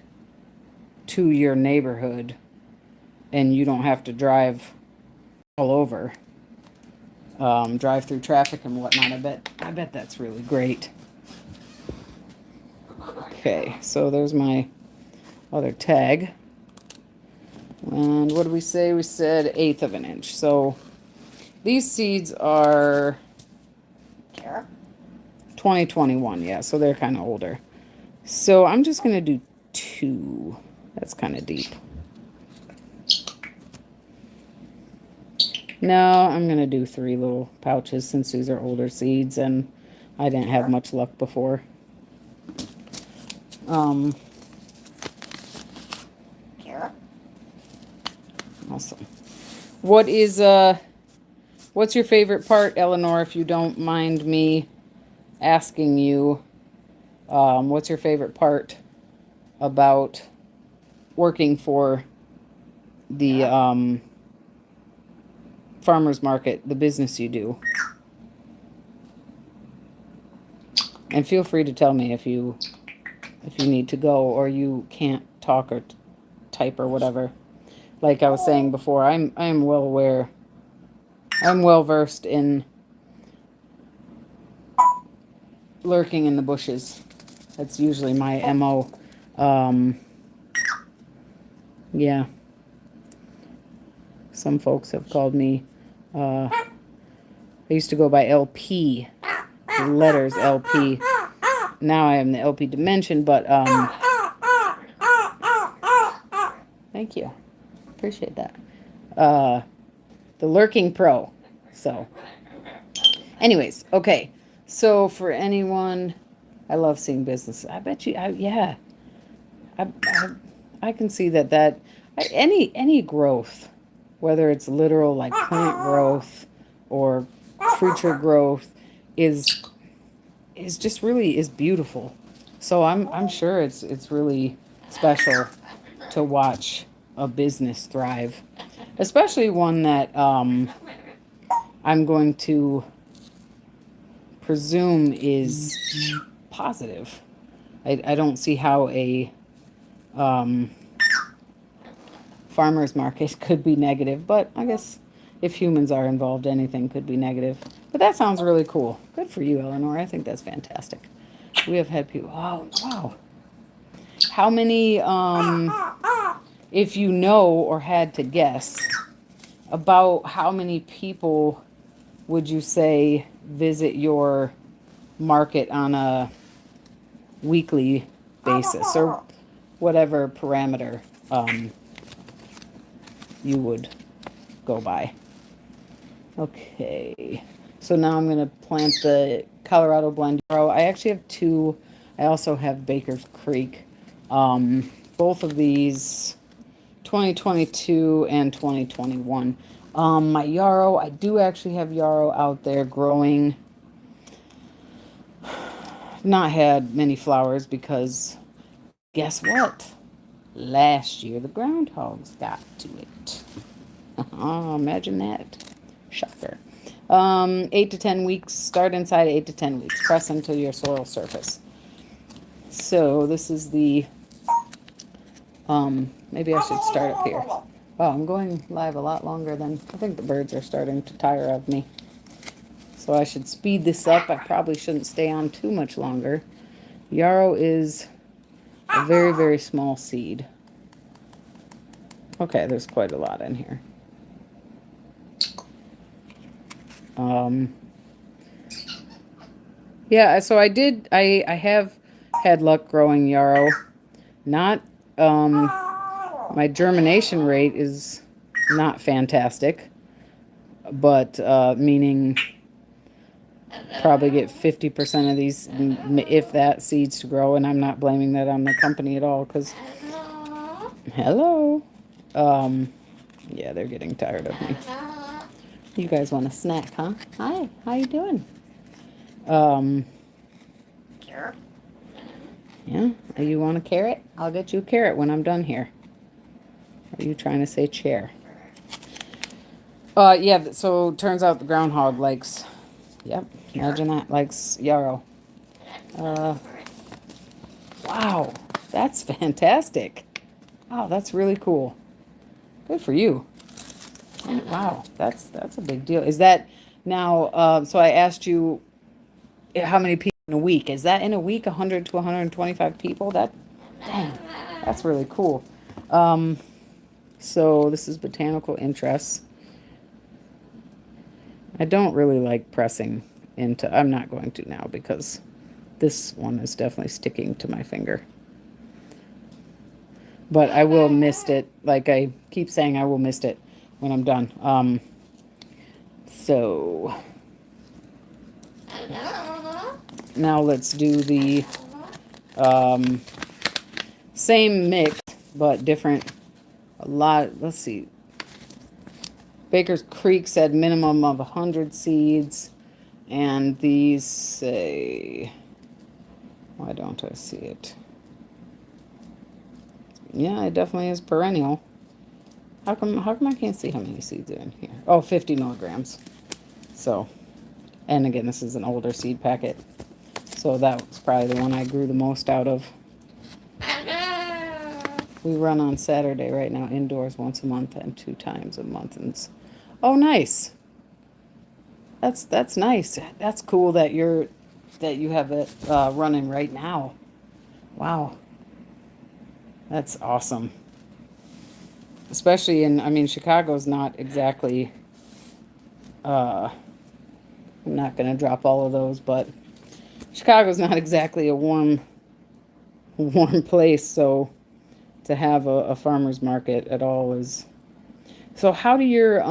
to your neighborhood and you don't have to drive all over, drive through traffic and whatnot. I bet that's really great. Okay, so there's my other tag. And what did we say? We said 1/8 of an inch. So these seeds are 2021, yeah, so they're kind of older. So I'm just going to do 2. That's kind of deep. No, I'm going to do 3 little pouches since these are older seeds and I didn't have much luck before. Awesome. What's your favorite part, Eleanor, if you don't mind me asking you? What's your favorite part about working for the farmer's market, the business you do? And feel free to tell me if you need to go or you can't talk or type or whatever. Like I was saying before, I'm well aware. I'm well versed in lurking in the bushes. That's usually my MO. Yeah. Some folks have called me, I used to go by LP, the letters LP. Now I am the theElpyDimension, but, thank you. Appreciate that. The Lurking Pro. So, anyways, okay. So for anyone, I love seeing business. I bet you, yeah. I can see that any growth, whether it's literal like plant growth or creature growth, is just really is beautiful. So I'm sure it's really special to watch a business thrive, especially one that I'm going to presume is positive. I don't see how a farmer's market could be negative, but I guess if humans are involved, anything could be negative. But that sounds really cool. Good for you, Eleanor. I think that's fantastic. We have had people, oh, wow. How many, if you know or had to guess, about how many people would you say visit your market on a weekly basis or whatever parameter you would go by? Okay, so now I'm going to plant the Colorado Blend Yarrow. I actually have 2. I also have Baker's Creek. Both of these 2022 and 2021. My yarrow, I do actually have yarrow out there growing. Not had many flowers because guess what? Last year the groundhogs got to it. Imagine that. Shocker. 8 to 10 weeks. Start inside 8 to 10 weeks. Press into your soil surface. So this is the, maybe I should start up here. Oh, I'm going live a lot longer than, I think the birds are starting to tire of me. So I should speed this up. I probably shouldn't stay on too much longer. Yarrow is a very, very small seed. Okay, there's quite a lot in here. Yeah, so I have had luck growing yarrow. Not, my germination rate is not fantastic, but, meaning probably get 50% of these, if that, seeds to grow, and I'm not blaming that on the company at all, because, hello, yeah, they're getting tired of me. You guys want a snack, huh? Hi, how you doing? Yeah, you want a carrot? I'll get you a carrot when I'm done here. Are you trying to say chair? Yeah, so turns out the groundhog likes, yep, imagine that, likes yarrow. Uh, wow, that's fantastic. Wow, that's really cool. Good for you. Wow, that's a big deal. Is that now, so I asked you how many people in a week. Is that in a week, 100 to 125 people? Dang, that's really cool. Um, so this is botanical interests. I don't really like pressing into, I'm not going to now because this one is definitely sticking to my finger. But I will mist it, like I keep saying, I will mist it when I'm done. So now let's do the same mix, but different. A lot, let's see. Baker's Creek said minimum of 100 seeds. And these say, why don't I see it? Yeah, it definitely is perennial. How come I can't see how many seeds are in here? Oh, 50 milligrams. So, and again, this is an older seed packet. So that's probably the one I grew the most out of. We run on Saturday right now, indoors once a month and 2 times a month. And oh, nice. That's nice. That's cool that you have it running right now. Wow, that's awesome. Especially in, I mean, Chicago's not exactly. I'm not gonna drop all of those, but Chicago's not exactly a warm place. So to have a farmer's market at all is. So how do your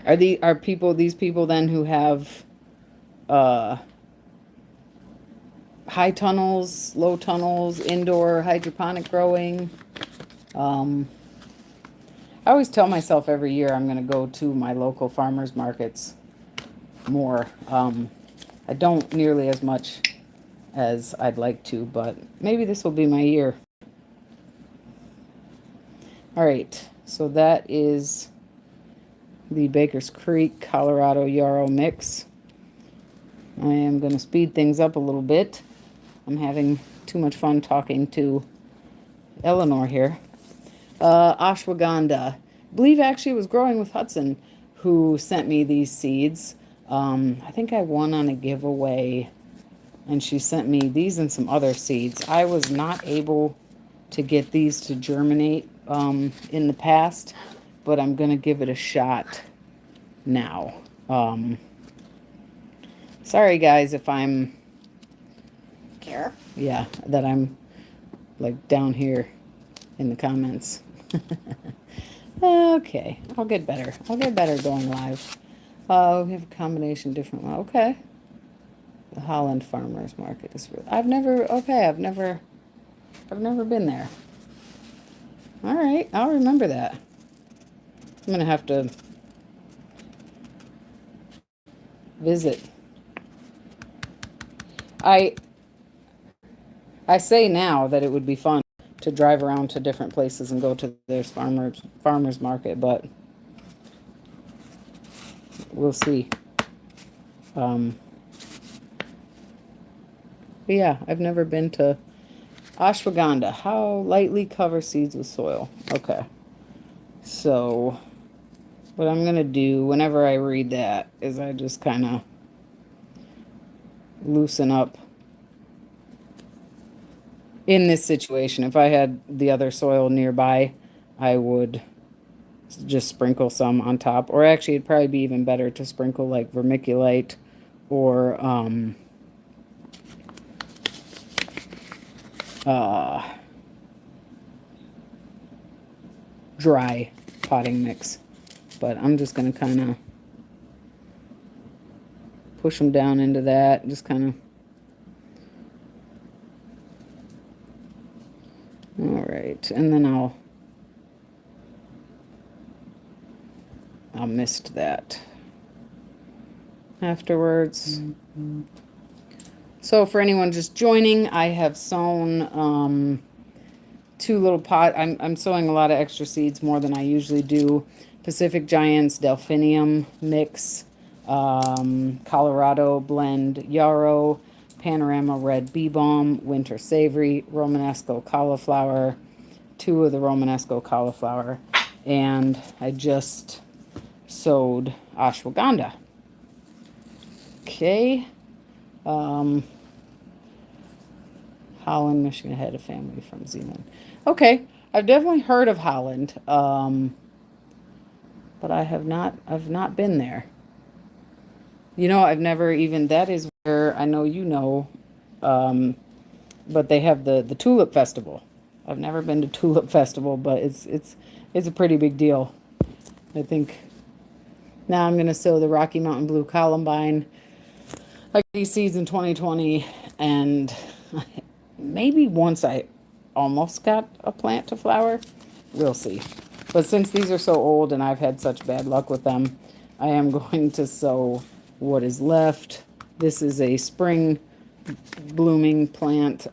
are these people then who have uh high tunnels, low tunnels, indoor hydroponic growing? I always tell myself every year I'm going to go to my local farmers markets more. I don't nearly as much as I'd like to, but maybe this will be my year. All right, so that is the Baker's Creek Colorado Yarrow mix. I am going to speed things up a little bit. I'm having too much fun talking to Eleanor here. Ashwagandha. I believe actually it was Growing with Hudson who sent me these seeds. I think I won on a giveaway and she sent me these and some other seeds. I was not able to get these to germinate in the past, but I'm going to give it a shot now. Sorry guys if I'm here. Yeah, that I'm like down here in the comments. Okay, I'll get better. I'll get better going live. We have a combination different one. Okay. The Holland Farmers Market is really, I've never been there. All right, I'll remember that. I'm gonna have to visit. I say now that it would be fun to drive around to different places and go to this farmers market, but we'll see. But yeah, I've never been to ashwagandha. How lightly cover seeds with soil. Okay. So what I'm going to do whenever I read that is I just kind of loosen up in this situation. If I had the other soil nearby, I would just sprinkle some on top. Or actually, it'd probably be even better to sprinkle like vermiculite or dry potting mix. But I'm just going to kind of push them down into that. Just kind of. All right. And then I'll mist that afterwards. So for anyone just joining, I have sown 2 little pot. I'm sowing a lot of extra seeds, more than I usually do, Pacific Giants Delphinium mix, Colorado blend yarrow, Panorama red bee balm, winter savory, Romanesco cauliflower, 2 of the Romanesco cauliflower, and I just sowed ashwagandha. Okay. Holland, Michigan had a family from Zealand. Okay, I've definitely heard of Holland, but I've not been there. You know, I've never even, that is where I know you know, but they have the Tulip Festival. I've never been to Tulip Festival, but it's a pretty big deal. I think now I'm gonna sow the Rocky Mountain Blue Columbine. I got these seeds in 2020, and maybe once I almost got a plant to flower. We'll see. But since these are so old and I've had such bad luck with them, I am going to sow what is left. This is a spring blooming plant.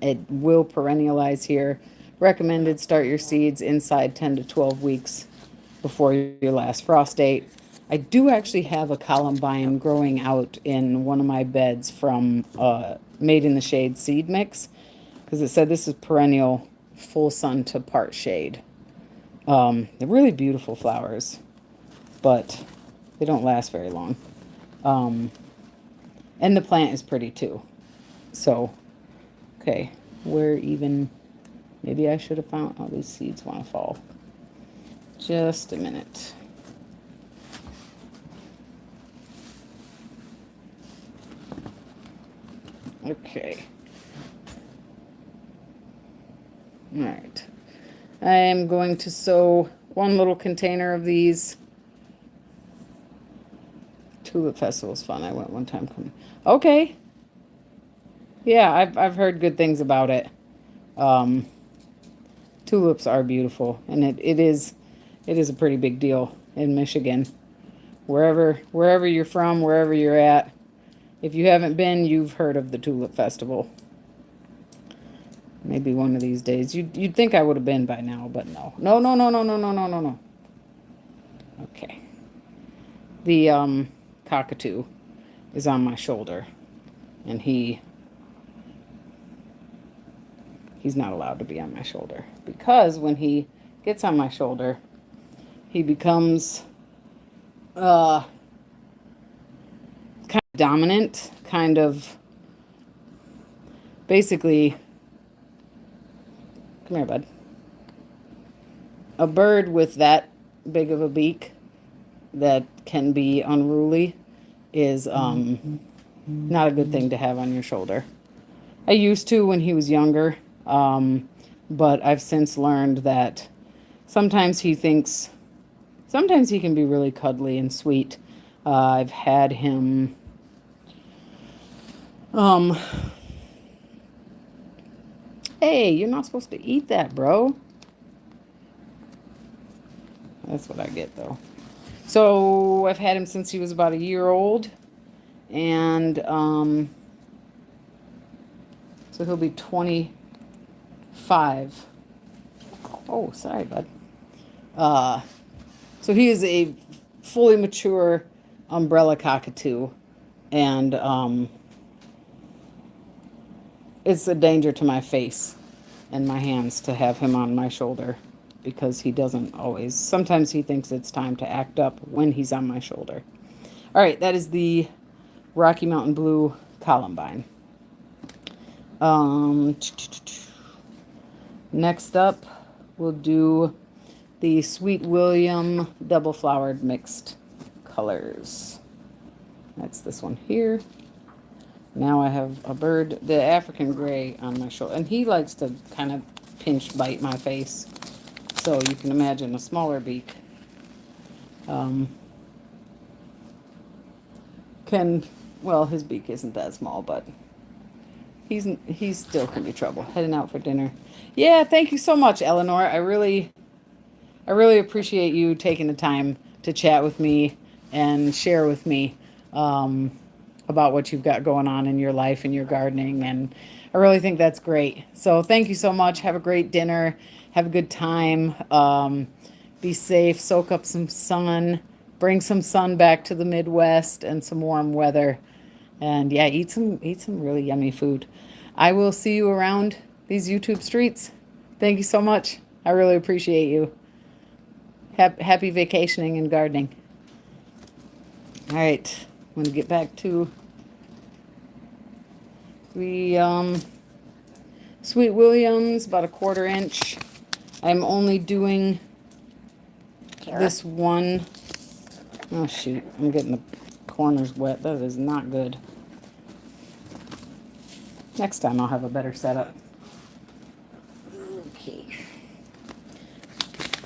It will perennialize here. Recommended start your seeds inside 10 to 12 weeks before your last frost date. I do actually have a columbine growing out in one of my beds from Made in the Shade seed mix, because it said this is perennial, full sun to part shade. They're really beautiful flowers, but they don't last very long. And the plant is pretty too. So, okay, maybe I should have found, all these seeds want to fall. Just a minute. Okay. All right. I am going to sow one little container of these. Tulip Festival's fun. I went one time. Okay. Yeah, I've heard good things about it. Tulips are beautiful, and it is a pretty big deal in Michigan. Wherever you're from, wherever you're at, if you haven't been, you've heard of the Tulip Festival. Maybe one of these days. You'd think I would have been by now, but no. No. Okay. The cockatoo is on my shoulder, and he's not allowed to be on my shoulder, because when he gets on my shoulder, he becomes kind of dominant, kind of basically, come here, bud. A bird with that big of a beak that can be unruly is not a good thing to have on your shoulder. I used to when he was younger, but I've since learned that sometimes he can be really cuddly and sweet. I've had him, hey, you're not supposed to eat that, bro. That's what I get, though. So I've had him since he was about a year old, and so he'll be 25. Oh, sorry, bud. So he is a fully mature umbrella cockatoo, and it's a danger to my face and my hands to have him on my shoulder, because he doesn't always. Sometimes he thinks it's time to act up when he's on my shoulder. All right, that is the Rocky Mountain Blue Columbine. Next up, we'll do the Sweet William double flowered mixed colors. That's this one here. Now I have a bird, the African gray, on my shoulder, and he likes to kind of pinch bite my face. So you can imagine a smaller beak well, his beak isn't that small, but he's still can be trouble. Heading out for dinner. Yeah, thank you so much, Eleanor. I really appreciate you taking the time to chat with me and share with me about what you've got going on in your life and your gardening, and I really think that's great. So thank you so much. Have a great dinner. Have a good time. be safe, soak up some sun, bring some sun back to the Midwest and some warm weather. And yeah, eat some really yummy food. I will see you around these YouTube streets. Thank you so much. I really appreciate you. Happy vacationing and gardening. All right, I'm going to get back to the Sweet Williams, about a 1/4 inch. I'm only doing this one. Oh shoot, I'm getting the corners wet. That is not good. Next time I'll have a better setup. Okay.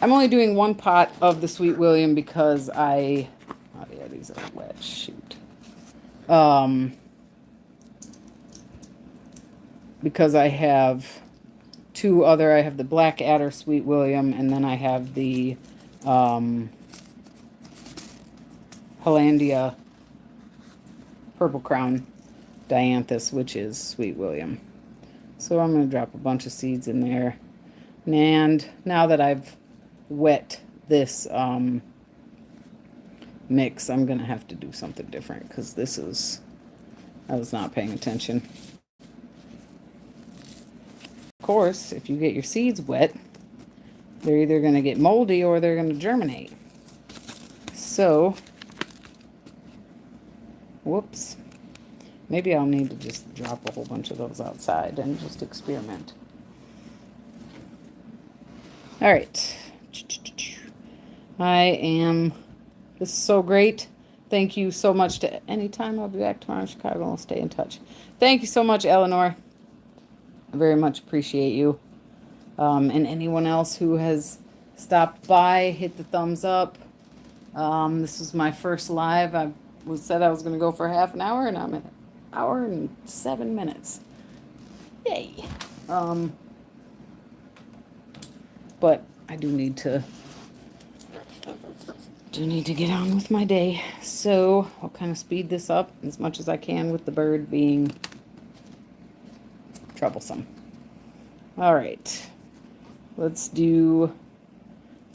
I'm only doing 1 pot of the Sweet William because oh yeah, these are wet, shoot. Because I have 2 other, I have the Black Adder Sweet William, and then I have the Hollandia Purple Crown Dianthus, which is Sweet William. So I'm going to drop a bunch of seeds in there. And now that I've wet this mix, I'm going to have to do something different because I was not paying attention. Of course, if you get your seeds wet, they're either going to get moldy or they're going to germinate. So, whoops. Maybe I'll need to just drop a whole bunch of those outside and just experiment. All right. This is so great. Thank you so much anytime I'll be back tomorrow in Chicago. I'll stay in touch. Thank you so much, Eleanor. I very much appreciate you. And anyone else who has stopped by, hit the thumbs up. This was my first live. I said I was going to go for half an hour, and I'm at 1 hour and 7 minutes. Yay. But I do need to get on with my day. So I'll kind of speed this up as much as I can with the bird being troublesome. All right. Let's do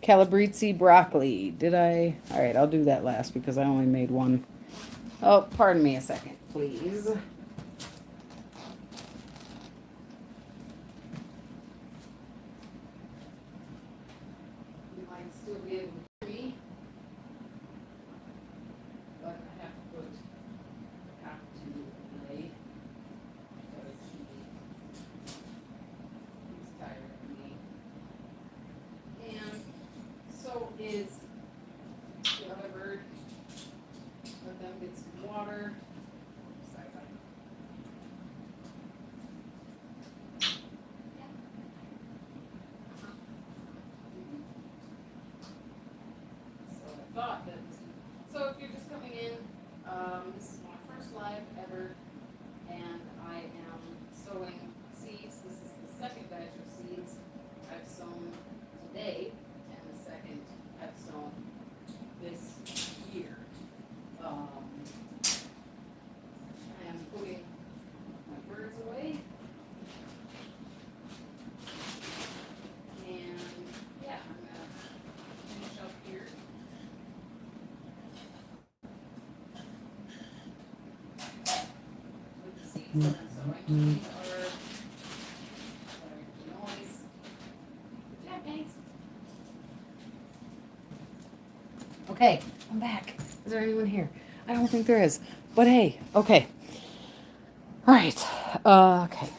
Calabrese broccoli. All right, I'll do that last because I only made 1. Oh, pardon me a second, please. You might still be able to hear me, but I have to put the cockatoo away because he's tired of me. And so is the other bird. Let them get some water. So if you're just coming in, this is my first live ever, and I am sowing seeds. This is the second batch of seeds I've sown today, and the second I've sown this year. I am putting my birds away. And yeah, I'm going to finish up here. With the seeds that I'm sowing are, sorry for the noise, jackmates. Okay, I'm back. Is there anyone here? I don't think there is. But hey, okay. All right. Okay.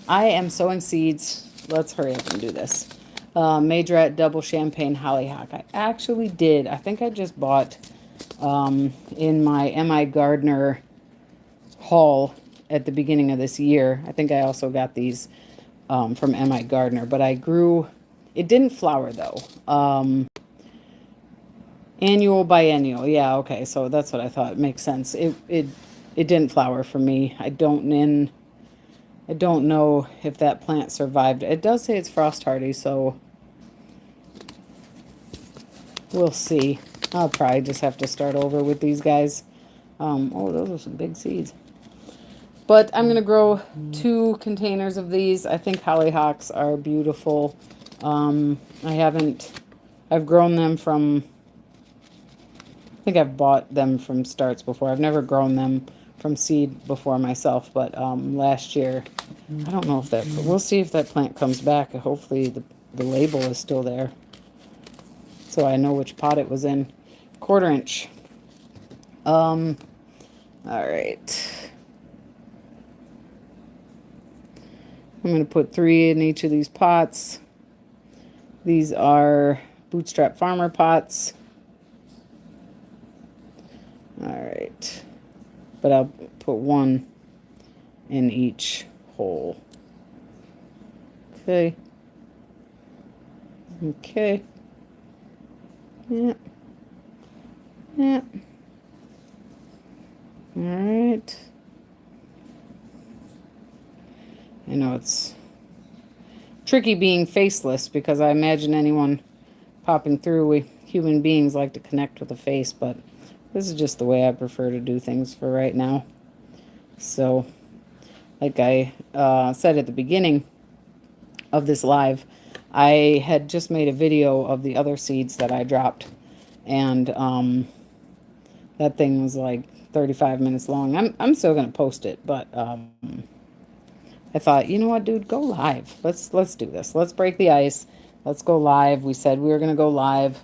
I am sowing seeds. Let's hurry up and do this. Majorette Double Champagne Hollyhock. I actually did. I think I just bought in my M.I. Gardner haul at the beginning of this year. I think I also got these from M.I. Gardner. But I grew... It didn't flower, though. Annual biennial. Yeah, okay. So that's what I thought. It makes sense. It didn't flower for me. I don't know if that plant survived. It does say it's frost hardy, so we'll see. I'll probably just have to start over with these guys. Oh, those are some big seeds. But I'm going to grow 2 containers of these. I think hollyhocks are beautiful. I haven't I've grown them from, I think I've bought them from starts before. I've never grown them from seed before myself, but last year, I don't know if that, we'll see if that plant comes back. Hopefully the label is still there, so I know which pot it was in. 1/4 inch. All right. I'm going to put 3 in each of these pots. These are Bootstrap Farmer pots. All right. But I'll put 1 in each hole. Okay. Okay. Yeah. Yeah. All right. I know it's tricky being faceless because I imagine anyone popping through, human beings like to connect with a face, but this is just the way I prefer to do things for right now. So, like I said at the beginning of this live, I had just made a video of the other seeds that I dropped, and that thing was like 35 minutes long. I'm still gonna post it, but I thought, you know what, dude, go live. Let's do this. Let's break the ice. Let's go live. We said we were gonna go live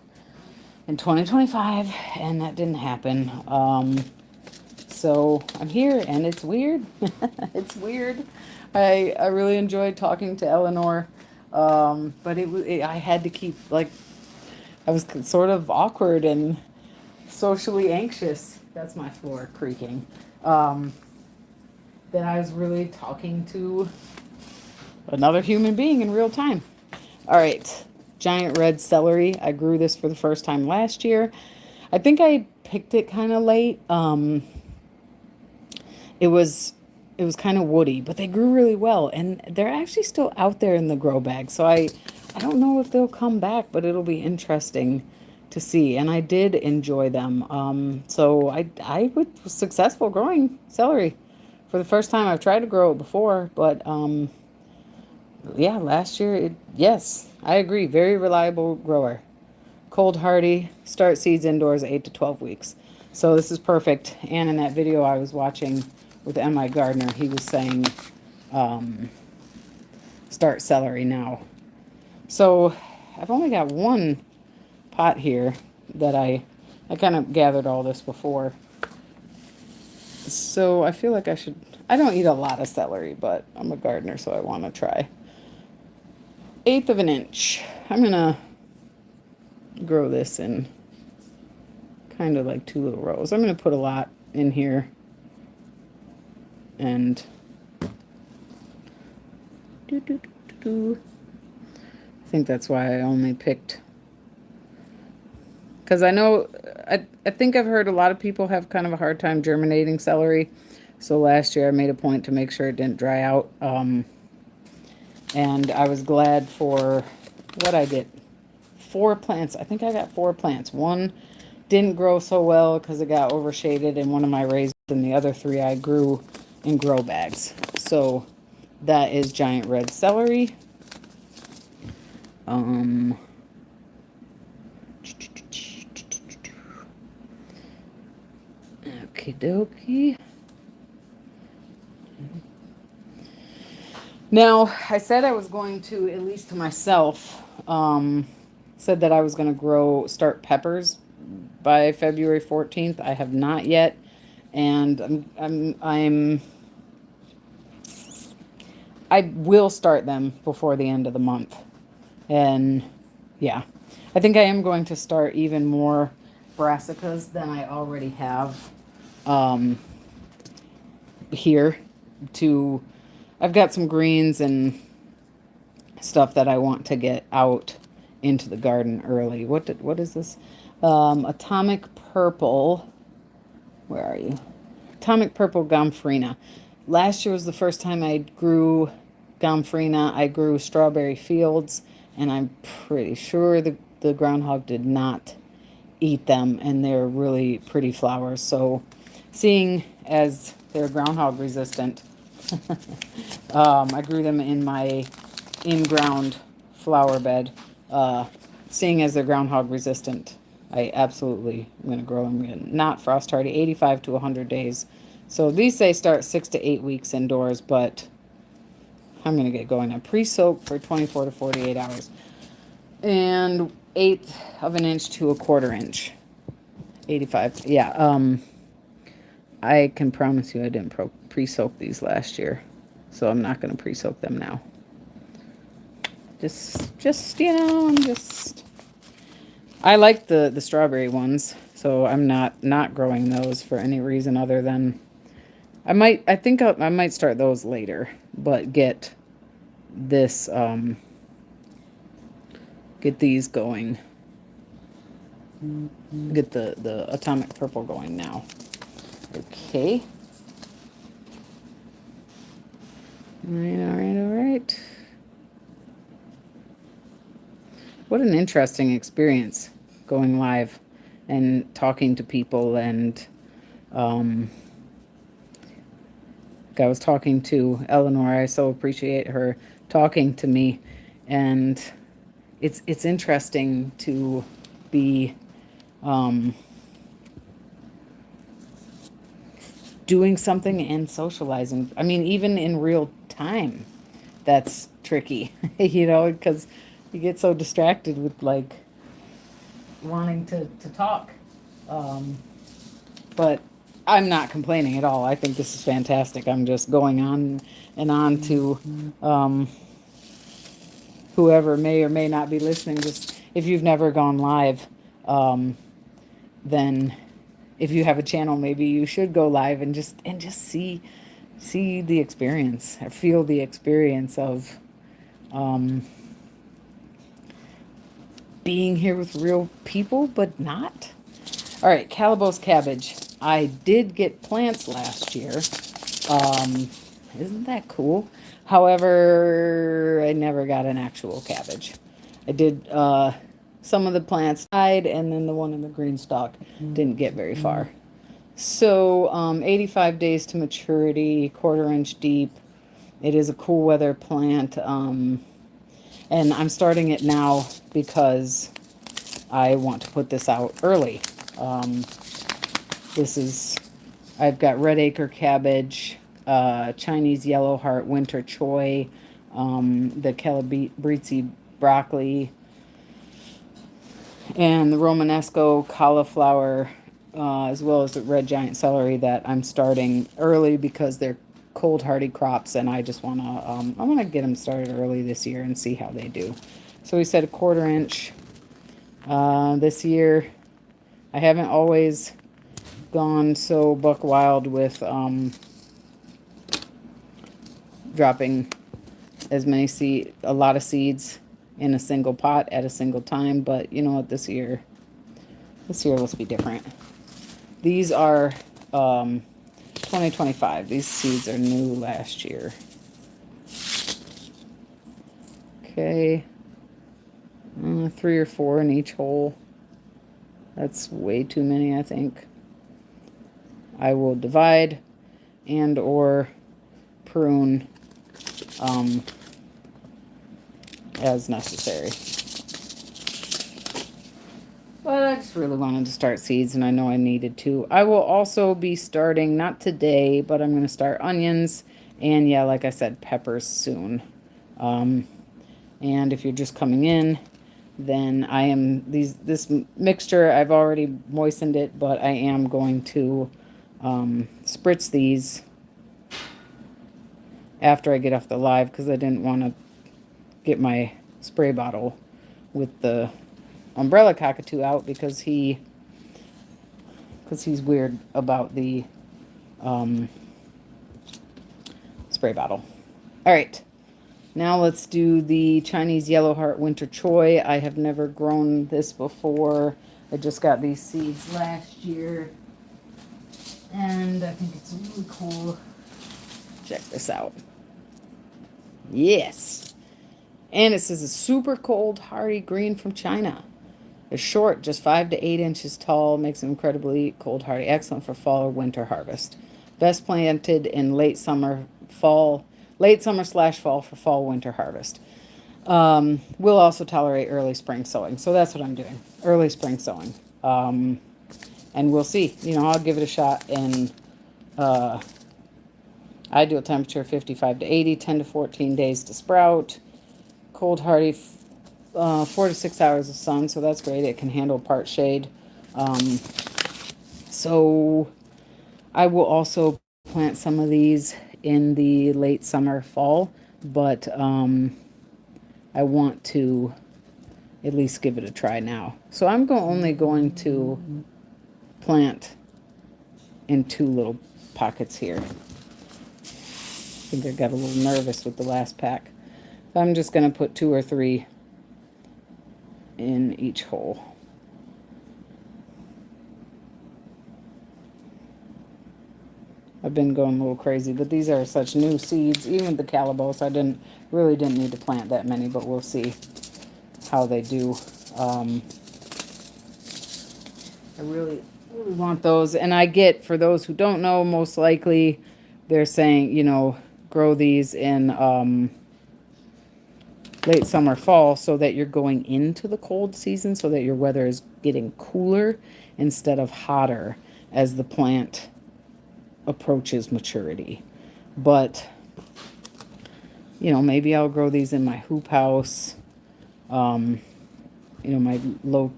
in 2025, and that didn't happen. So I'm here, and it's weird. It's weird. I really enjoyed talking to Eleanor, but I had to keep, like, I was sort of awkward and socially anxious. That's my floor creaking. That I was really talking to another human being in real time. All right, giant red celery. I grew this for the first time last year. I think I picked it kind of late. It was kind of woody, but they grew really well, and they're actually still out there in the grow bag. So I don't know if they'll come back, but it'll be interesting to see. And I did enjoy them. So I was successful growing celery for the first time. I've tried to grow it before, but yeah, last year, yes, I agree. Very reliable grower. Cold hardy, start seeds indoors 8 to 12 weeks. So this is perfect. And in that video I was watching with M.I. Gardner, he was saying start celery now. So I've only got 1 pot here that I kind of gathered all this before. So I feel like I don't eat a lot of celery, but I'm a gardener, so I want to try. 1/8 of an inch. I'm going to grow this in kind of like 2 little rows. I'm going to put a lot in here. And I think that's why I only picked, because I know, I think I've heard a lot of people have kind of a hard time germinating celery. So last year I made a point to make sure it didn't dry out. And I was glad for what I did. 4 plants. I think I got 4 plants. 1 didn't grow so well because it got overshaded in one of my raisins, and the other 3 I grew in grow bags. So that is giant red celery. Okie dokie. Now, I said I was going to, at least to myself, said that I was going to start peppers by February 14th. I have not yet, and I will start them before the end of the month. And yeah, I think I am going to start even more brassicas than I already have here. I've got some greens and stuff that I want to get out into the garden early. What is this? Atomic Purple. Where are you? Atomic Purple Gomphrena. Last year was the first time I grew Gomphrena. I grew Strawberry Fields, and I'm pretty sure the groundhog did not eat them, and they're really pretty flowers. So seeing as they're groundhog resistant, I grew them in my in-ground flower bed. seeing as they're groundhog resistant, I absolutely am going to grow them in. Not frost hardy, 85 to 100 days. So these say start 6 to 8 weeks indoors, but I'm going to get going. I pre-soak for 24 to 48 hours. And 1/8 of an inch to 1/4 inch. 85. Yeah. I can promise you I didn't pre-soak these last year. So I'm not going to pre-soak them now. Just, you know, I like the strawberry ones. So I'm not growing those for any reason other than I think I might start those later, but get this, get these going. Get the atomic purple going now. Okay. All right. What an interesting experience going live and talking to people. And I was talking to Eleanor. I so appreciate her talking to me. And it's interesting to be doing something and socializing. I mean, even in real time, that's tricky, you know, because you get so distracted with like wanting to talk. But I'm not complaining at all. I think this is fantastic. I'm just going on and on to whoever may or may not be listening. Just if you've never gone live, then if you have a channel, maybe you should go live and just see the experience, or feel the experience of being here with real people, but not. All right, Calabos cabbage. I did get plants last year. Isn't that cool? However, I never got an actual cabbage. I did some of the plants died, and then the one in the green stalk didn't get very far. So 85 days to maturity, 1/4 inch deep. It is a cool weather plant, and I'm starting it now because I want to put this out early. I've got red acre cabbage, Chinese yellow heart, winter choy, the calabrese broccoli, and the Romanesco cauliflower, as well as the red giant celery that I'm starting early because they're cold hardy crops, and I just want to I want to get them started early this year and see how they do. So we said 1/4 inch this year. I haven't always gone so buck wild with dropping a lot of seeds in a single pot at a single time, but you know what, this year let's be different. These are 2025. These seeds are new last year. Okay. 3 or 4 in each hole. That's way too many, I think. I will divide and or prune as necessary. But I just really wanted to start seeds, and I know I needed to. I will also be starting, not today, but I'm going to start onions and, yeah, like I said, peppers soon. And if you're just coming in, then I am this mixture, I've already moistened it, but I am going to spritz these after I get off the live, because I didn't want to get my spray bottle with the umbrella cockatoo out, because he's weird about the spray bottle. All right. Now let's do the Chinese yellow heart winter choy. I have never grown this before. I just got these seeds last year, and I think it's really cool. Check this out. Yes. And it says a super cold hardy green from China. It's short, just 5 to 8 inches tall, makes them incredibly cold hardy, excellent for fall or winter harvest. Best planted in late summer/fall for fall winter harvest. Will also tolerate early spring sowing. So that's what I'm doing. Early spring sowing. And we'll see. You know, I'll give it a shot in ideal temperature 55 to 80, 10 to 14 days to sprout. Cold hardy, 4 to 6 hours of sun. So that's great. It can handle part shade. So I will also plant some of these in the late summer, fall, but I want to at least give it a try now. So I'm only going to plant in 2 little pockets here. I think I got a little nervous with the last pack. So I'm just going to put 2 or 3 in each hole. I've been going a little crazy, but these are such new seeds. Even with the Calabos, I really didn't need to plant that many, but we'll see how they do. I really want those. And I get, for those who don't know, most likely they're saying, you know, grow these in late summer, fall, so that you're going into the cold season, so that your weather is getting cooler instead of hotter as the plant approaches maturity. But, you know, maybe I'll grow these in my hoop house, you know, my low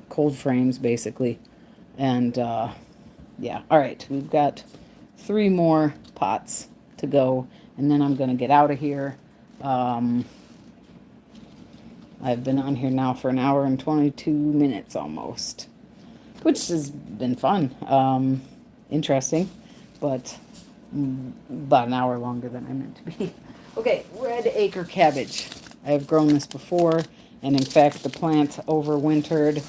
cold frames, basically. And, yeah. All right. We've got 3 more pots to go, and then I'm going to get out of here. I've been on here now for 1 hour and 22 minutes almost, which has been fun. Interesting, but about 1 hour longer than I meant to be. Okay, red acre cabbage. I have grown this before, and in fact, the plant overwintered.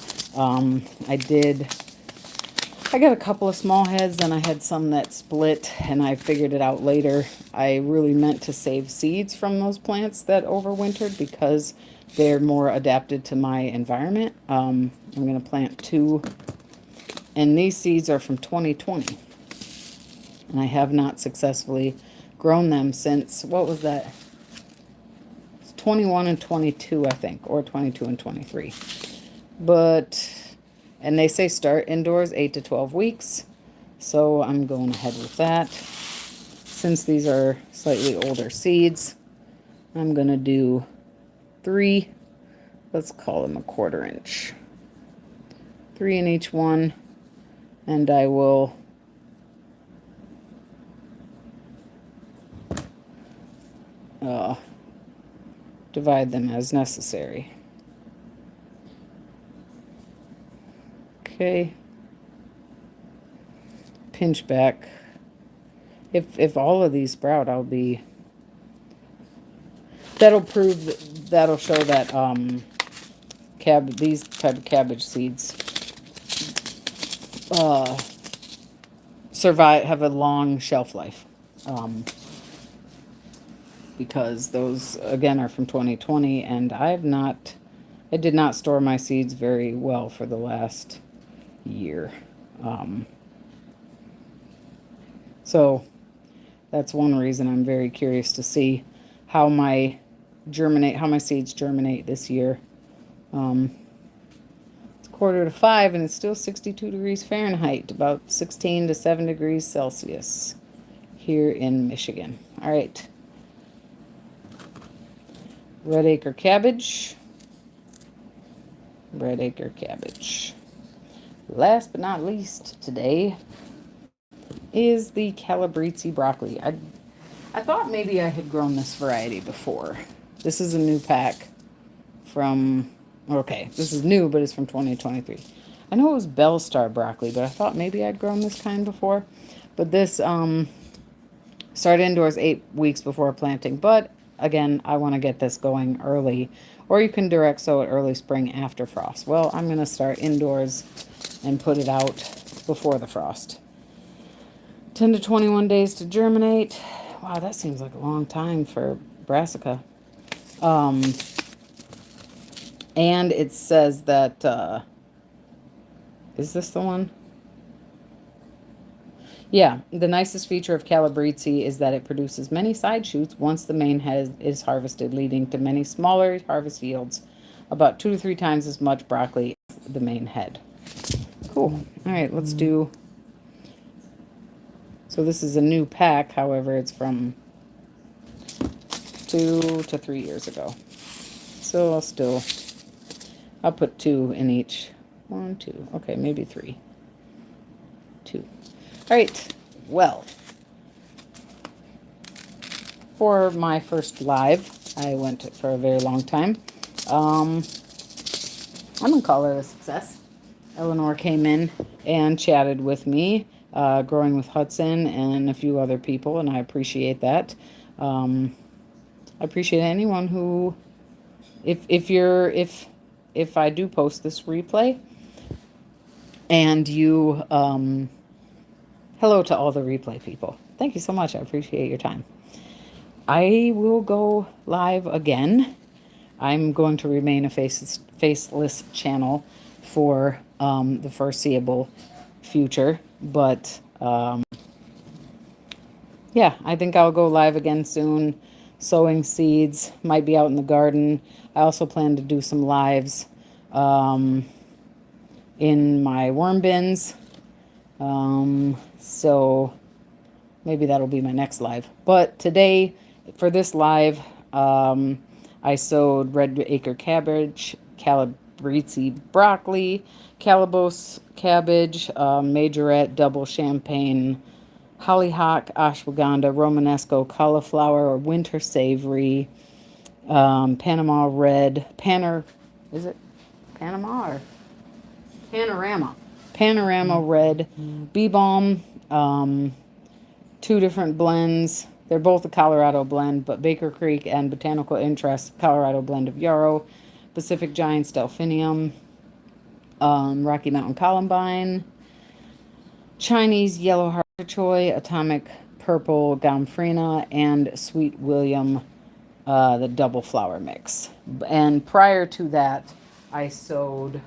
I got a couple of small heads, and I had some that split, and I figured it out later. I really meant to save seeds from those plants that overwintered because they're more adapted to my environment. I'm going to plant 2, and these seeds are from 2020. And I have not successfully grown them since, what was that? It's 21 and 22, I think, or 22 and 23. But, and they say start indoors 8 to 12 weeks. So I'm going ahead with that. Since these are slightly older seeds, I'm going to do 3, let's call them 1/4 inch. 3 in each one. And I will divide them as necessary. Okay. Pinch back. If all of these sprout, that'll show that these type of cabbage seeds have a long shelf life. Because those, again, are from 2020, and I did not store my seeds very well for the last year. So that's one reason I'm very curious to see how my seeds germinate this year. It's 4:45, and it's still 62 degrees Fahrenheit, about 16 to 7 degrees Celsius here in Michigan. All right. Red acre cabbage. Red acre cabbage. Last but not least today is the Calabrese broccoli. I thought maybe I had grown this variety before. This is a new pack from, okay, this is new, but it's from 2023. I know it was Bell Star broccoli, but I thought maybe I'd grown this kind before. But this started indoors 8 weeks before planting, but again, I want to get this going early, or you can direct sow it early spring after frost. Well, I'm going to start indoors and put it out before the frost. 10 to 21 days to germinate. Wow, that seems like a long time for brassica. And it says that, is this the one? Yeah, the nicest feature of Calabrese is that it produces many side shoots once the main head is harvested, leading to many smaller harvest yields, about 2 to 3 times as much broccoli as the main head. Cool. All right, let's do. So this is a new pack, however, it's from 2 to 3 years ago. So I'll put 2 in each. 1, 2. Okay, maybe 3. 2. All right. Well, for my first live, I went for a very long time. I'm gonna call it a success. Eleanor came in and chatted with me, growing with Hudson and a few other people, and I appreciate that. I appreciate anyone who, if I do post this replay, and you, hello to all the replay people. Thank you so much. I appreciate your time. I will go live again. I'm going to remain a faceless channel for the foreseeable future, but yeah, I think I'll go live again soon. Sowing seeds, might be out in the garden. I also plan to do some lives in my worm bins. So maybe that'll be my next live. But today, for this live, I sowed red acre cabbage, calabrese broccoli, calabose cabbage, majorette, double champagne, hollyhock, ashwagandha, romanesco, cauliflower, or winter savory, Panama red, is it Panama or Panorama? Panorama red, bee balm, 2 different blends. They're both a Colorado blend, but Baker Creek and Botanical Interest, Colorado blend of yarrow, Pacific Giants Delphinium, Rocky Mountain Columbine, Chinese Yellow Heart Choy, Atomic Purple Gomphrena, and Sweet William, the double flower mix. And prior to that, I sowed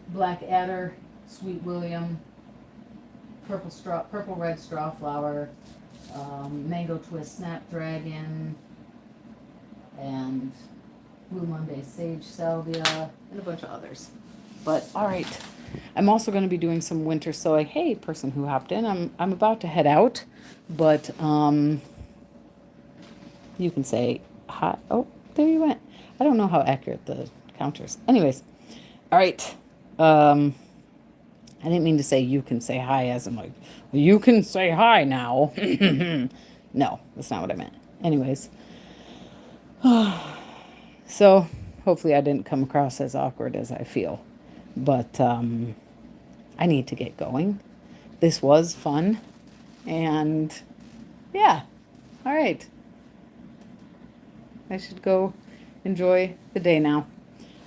Black Adder, Sweet William, purple red straw flower, mango twist snapdragon, and Blue Monday sage salvia, and a bunch of others. But all right, I'm also going to be doing some winter sowing. Hey, person who hopped in, I'm about to head out, but you can say hi. Oh, there you went. I don't know how accurate the counters. Anyways, all right. I didn't mean to say you can say hi as I'm like, you can say hi now. No, that's not what I meant. Anyways. So hopefully I didn't come across as awkward as I feel. But I need to get going. This was fun. And yeah. All right. I should go enjoy the day now.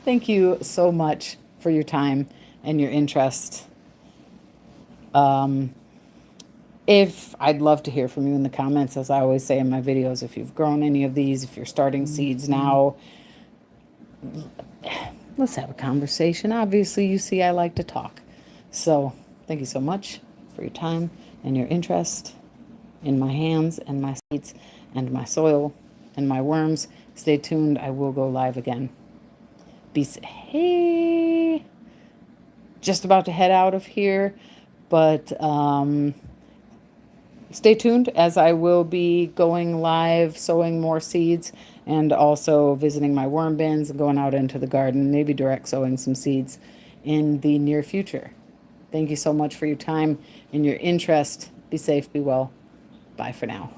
Thank you so much for your time and your interest. If I'd love to hear from you in the comments, as I always say in my videos, if you've grown any of these, if you're starting seeds now, let's have a conversation. Obviously, you see I like to talk. So thank you so much for your time and your interest in my hands and my seeds and my soil and my worms. Stay tuned. I will go live again. Hey, just about to head out of here, but stay tuned as I will be going live, sowing more seeds, and also visiting my worm bins and going out into the garden, maybe direct sowing some seeds in the near future. Thank you so much for your time and your interest. Be safe, be well. Bye for now.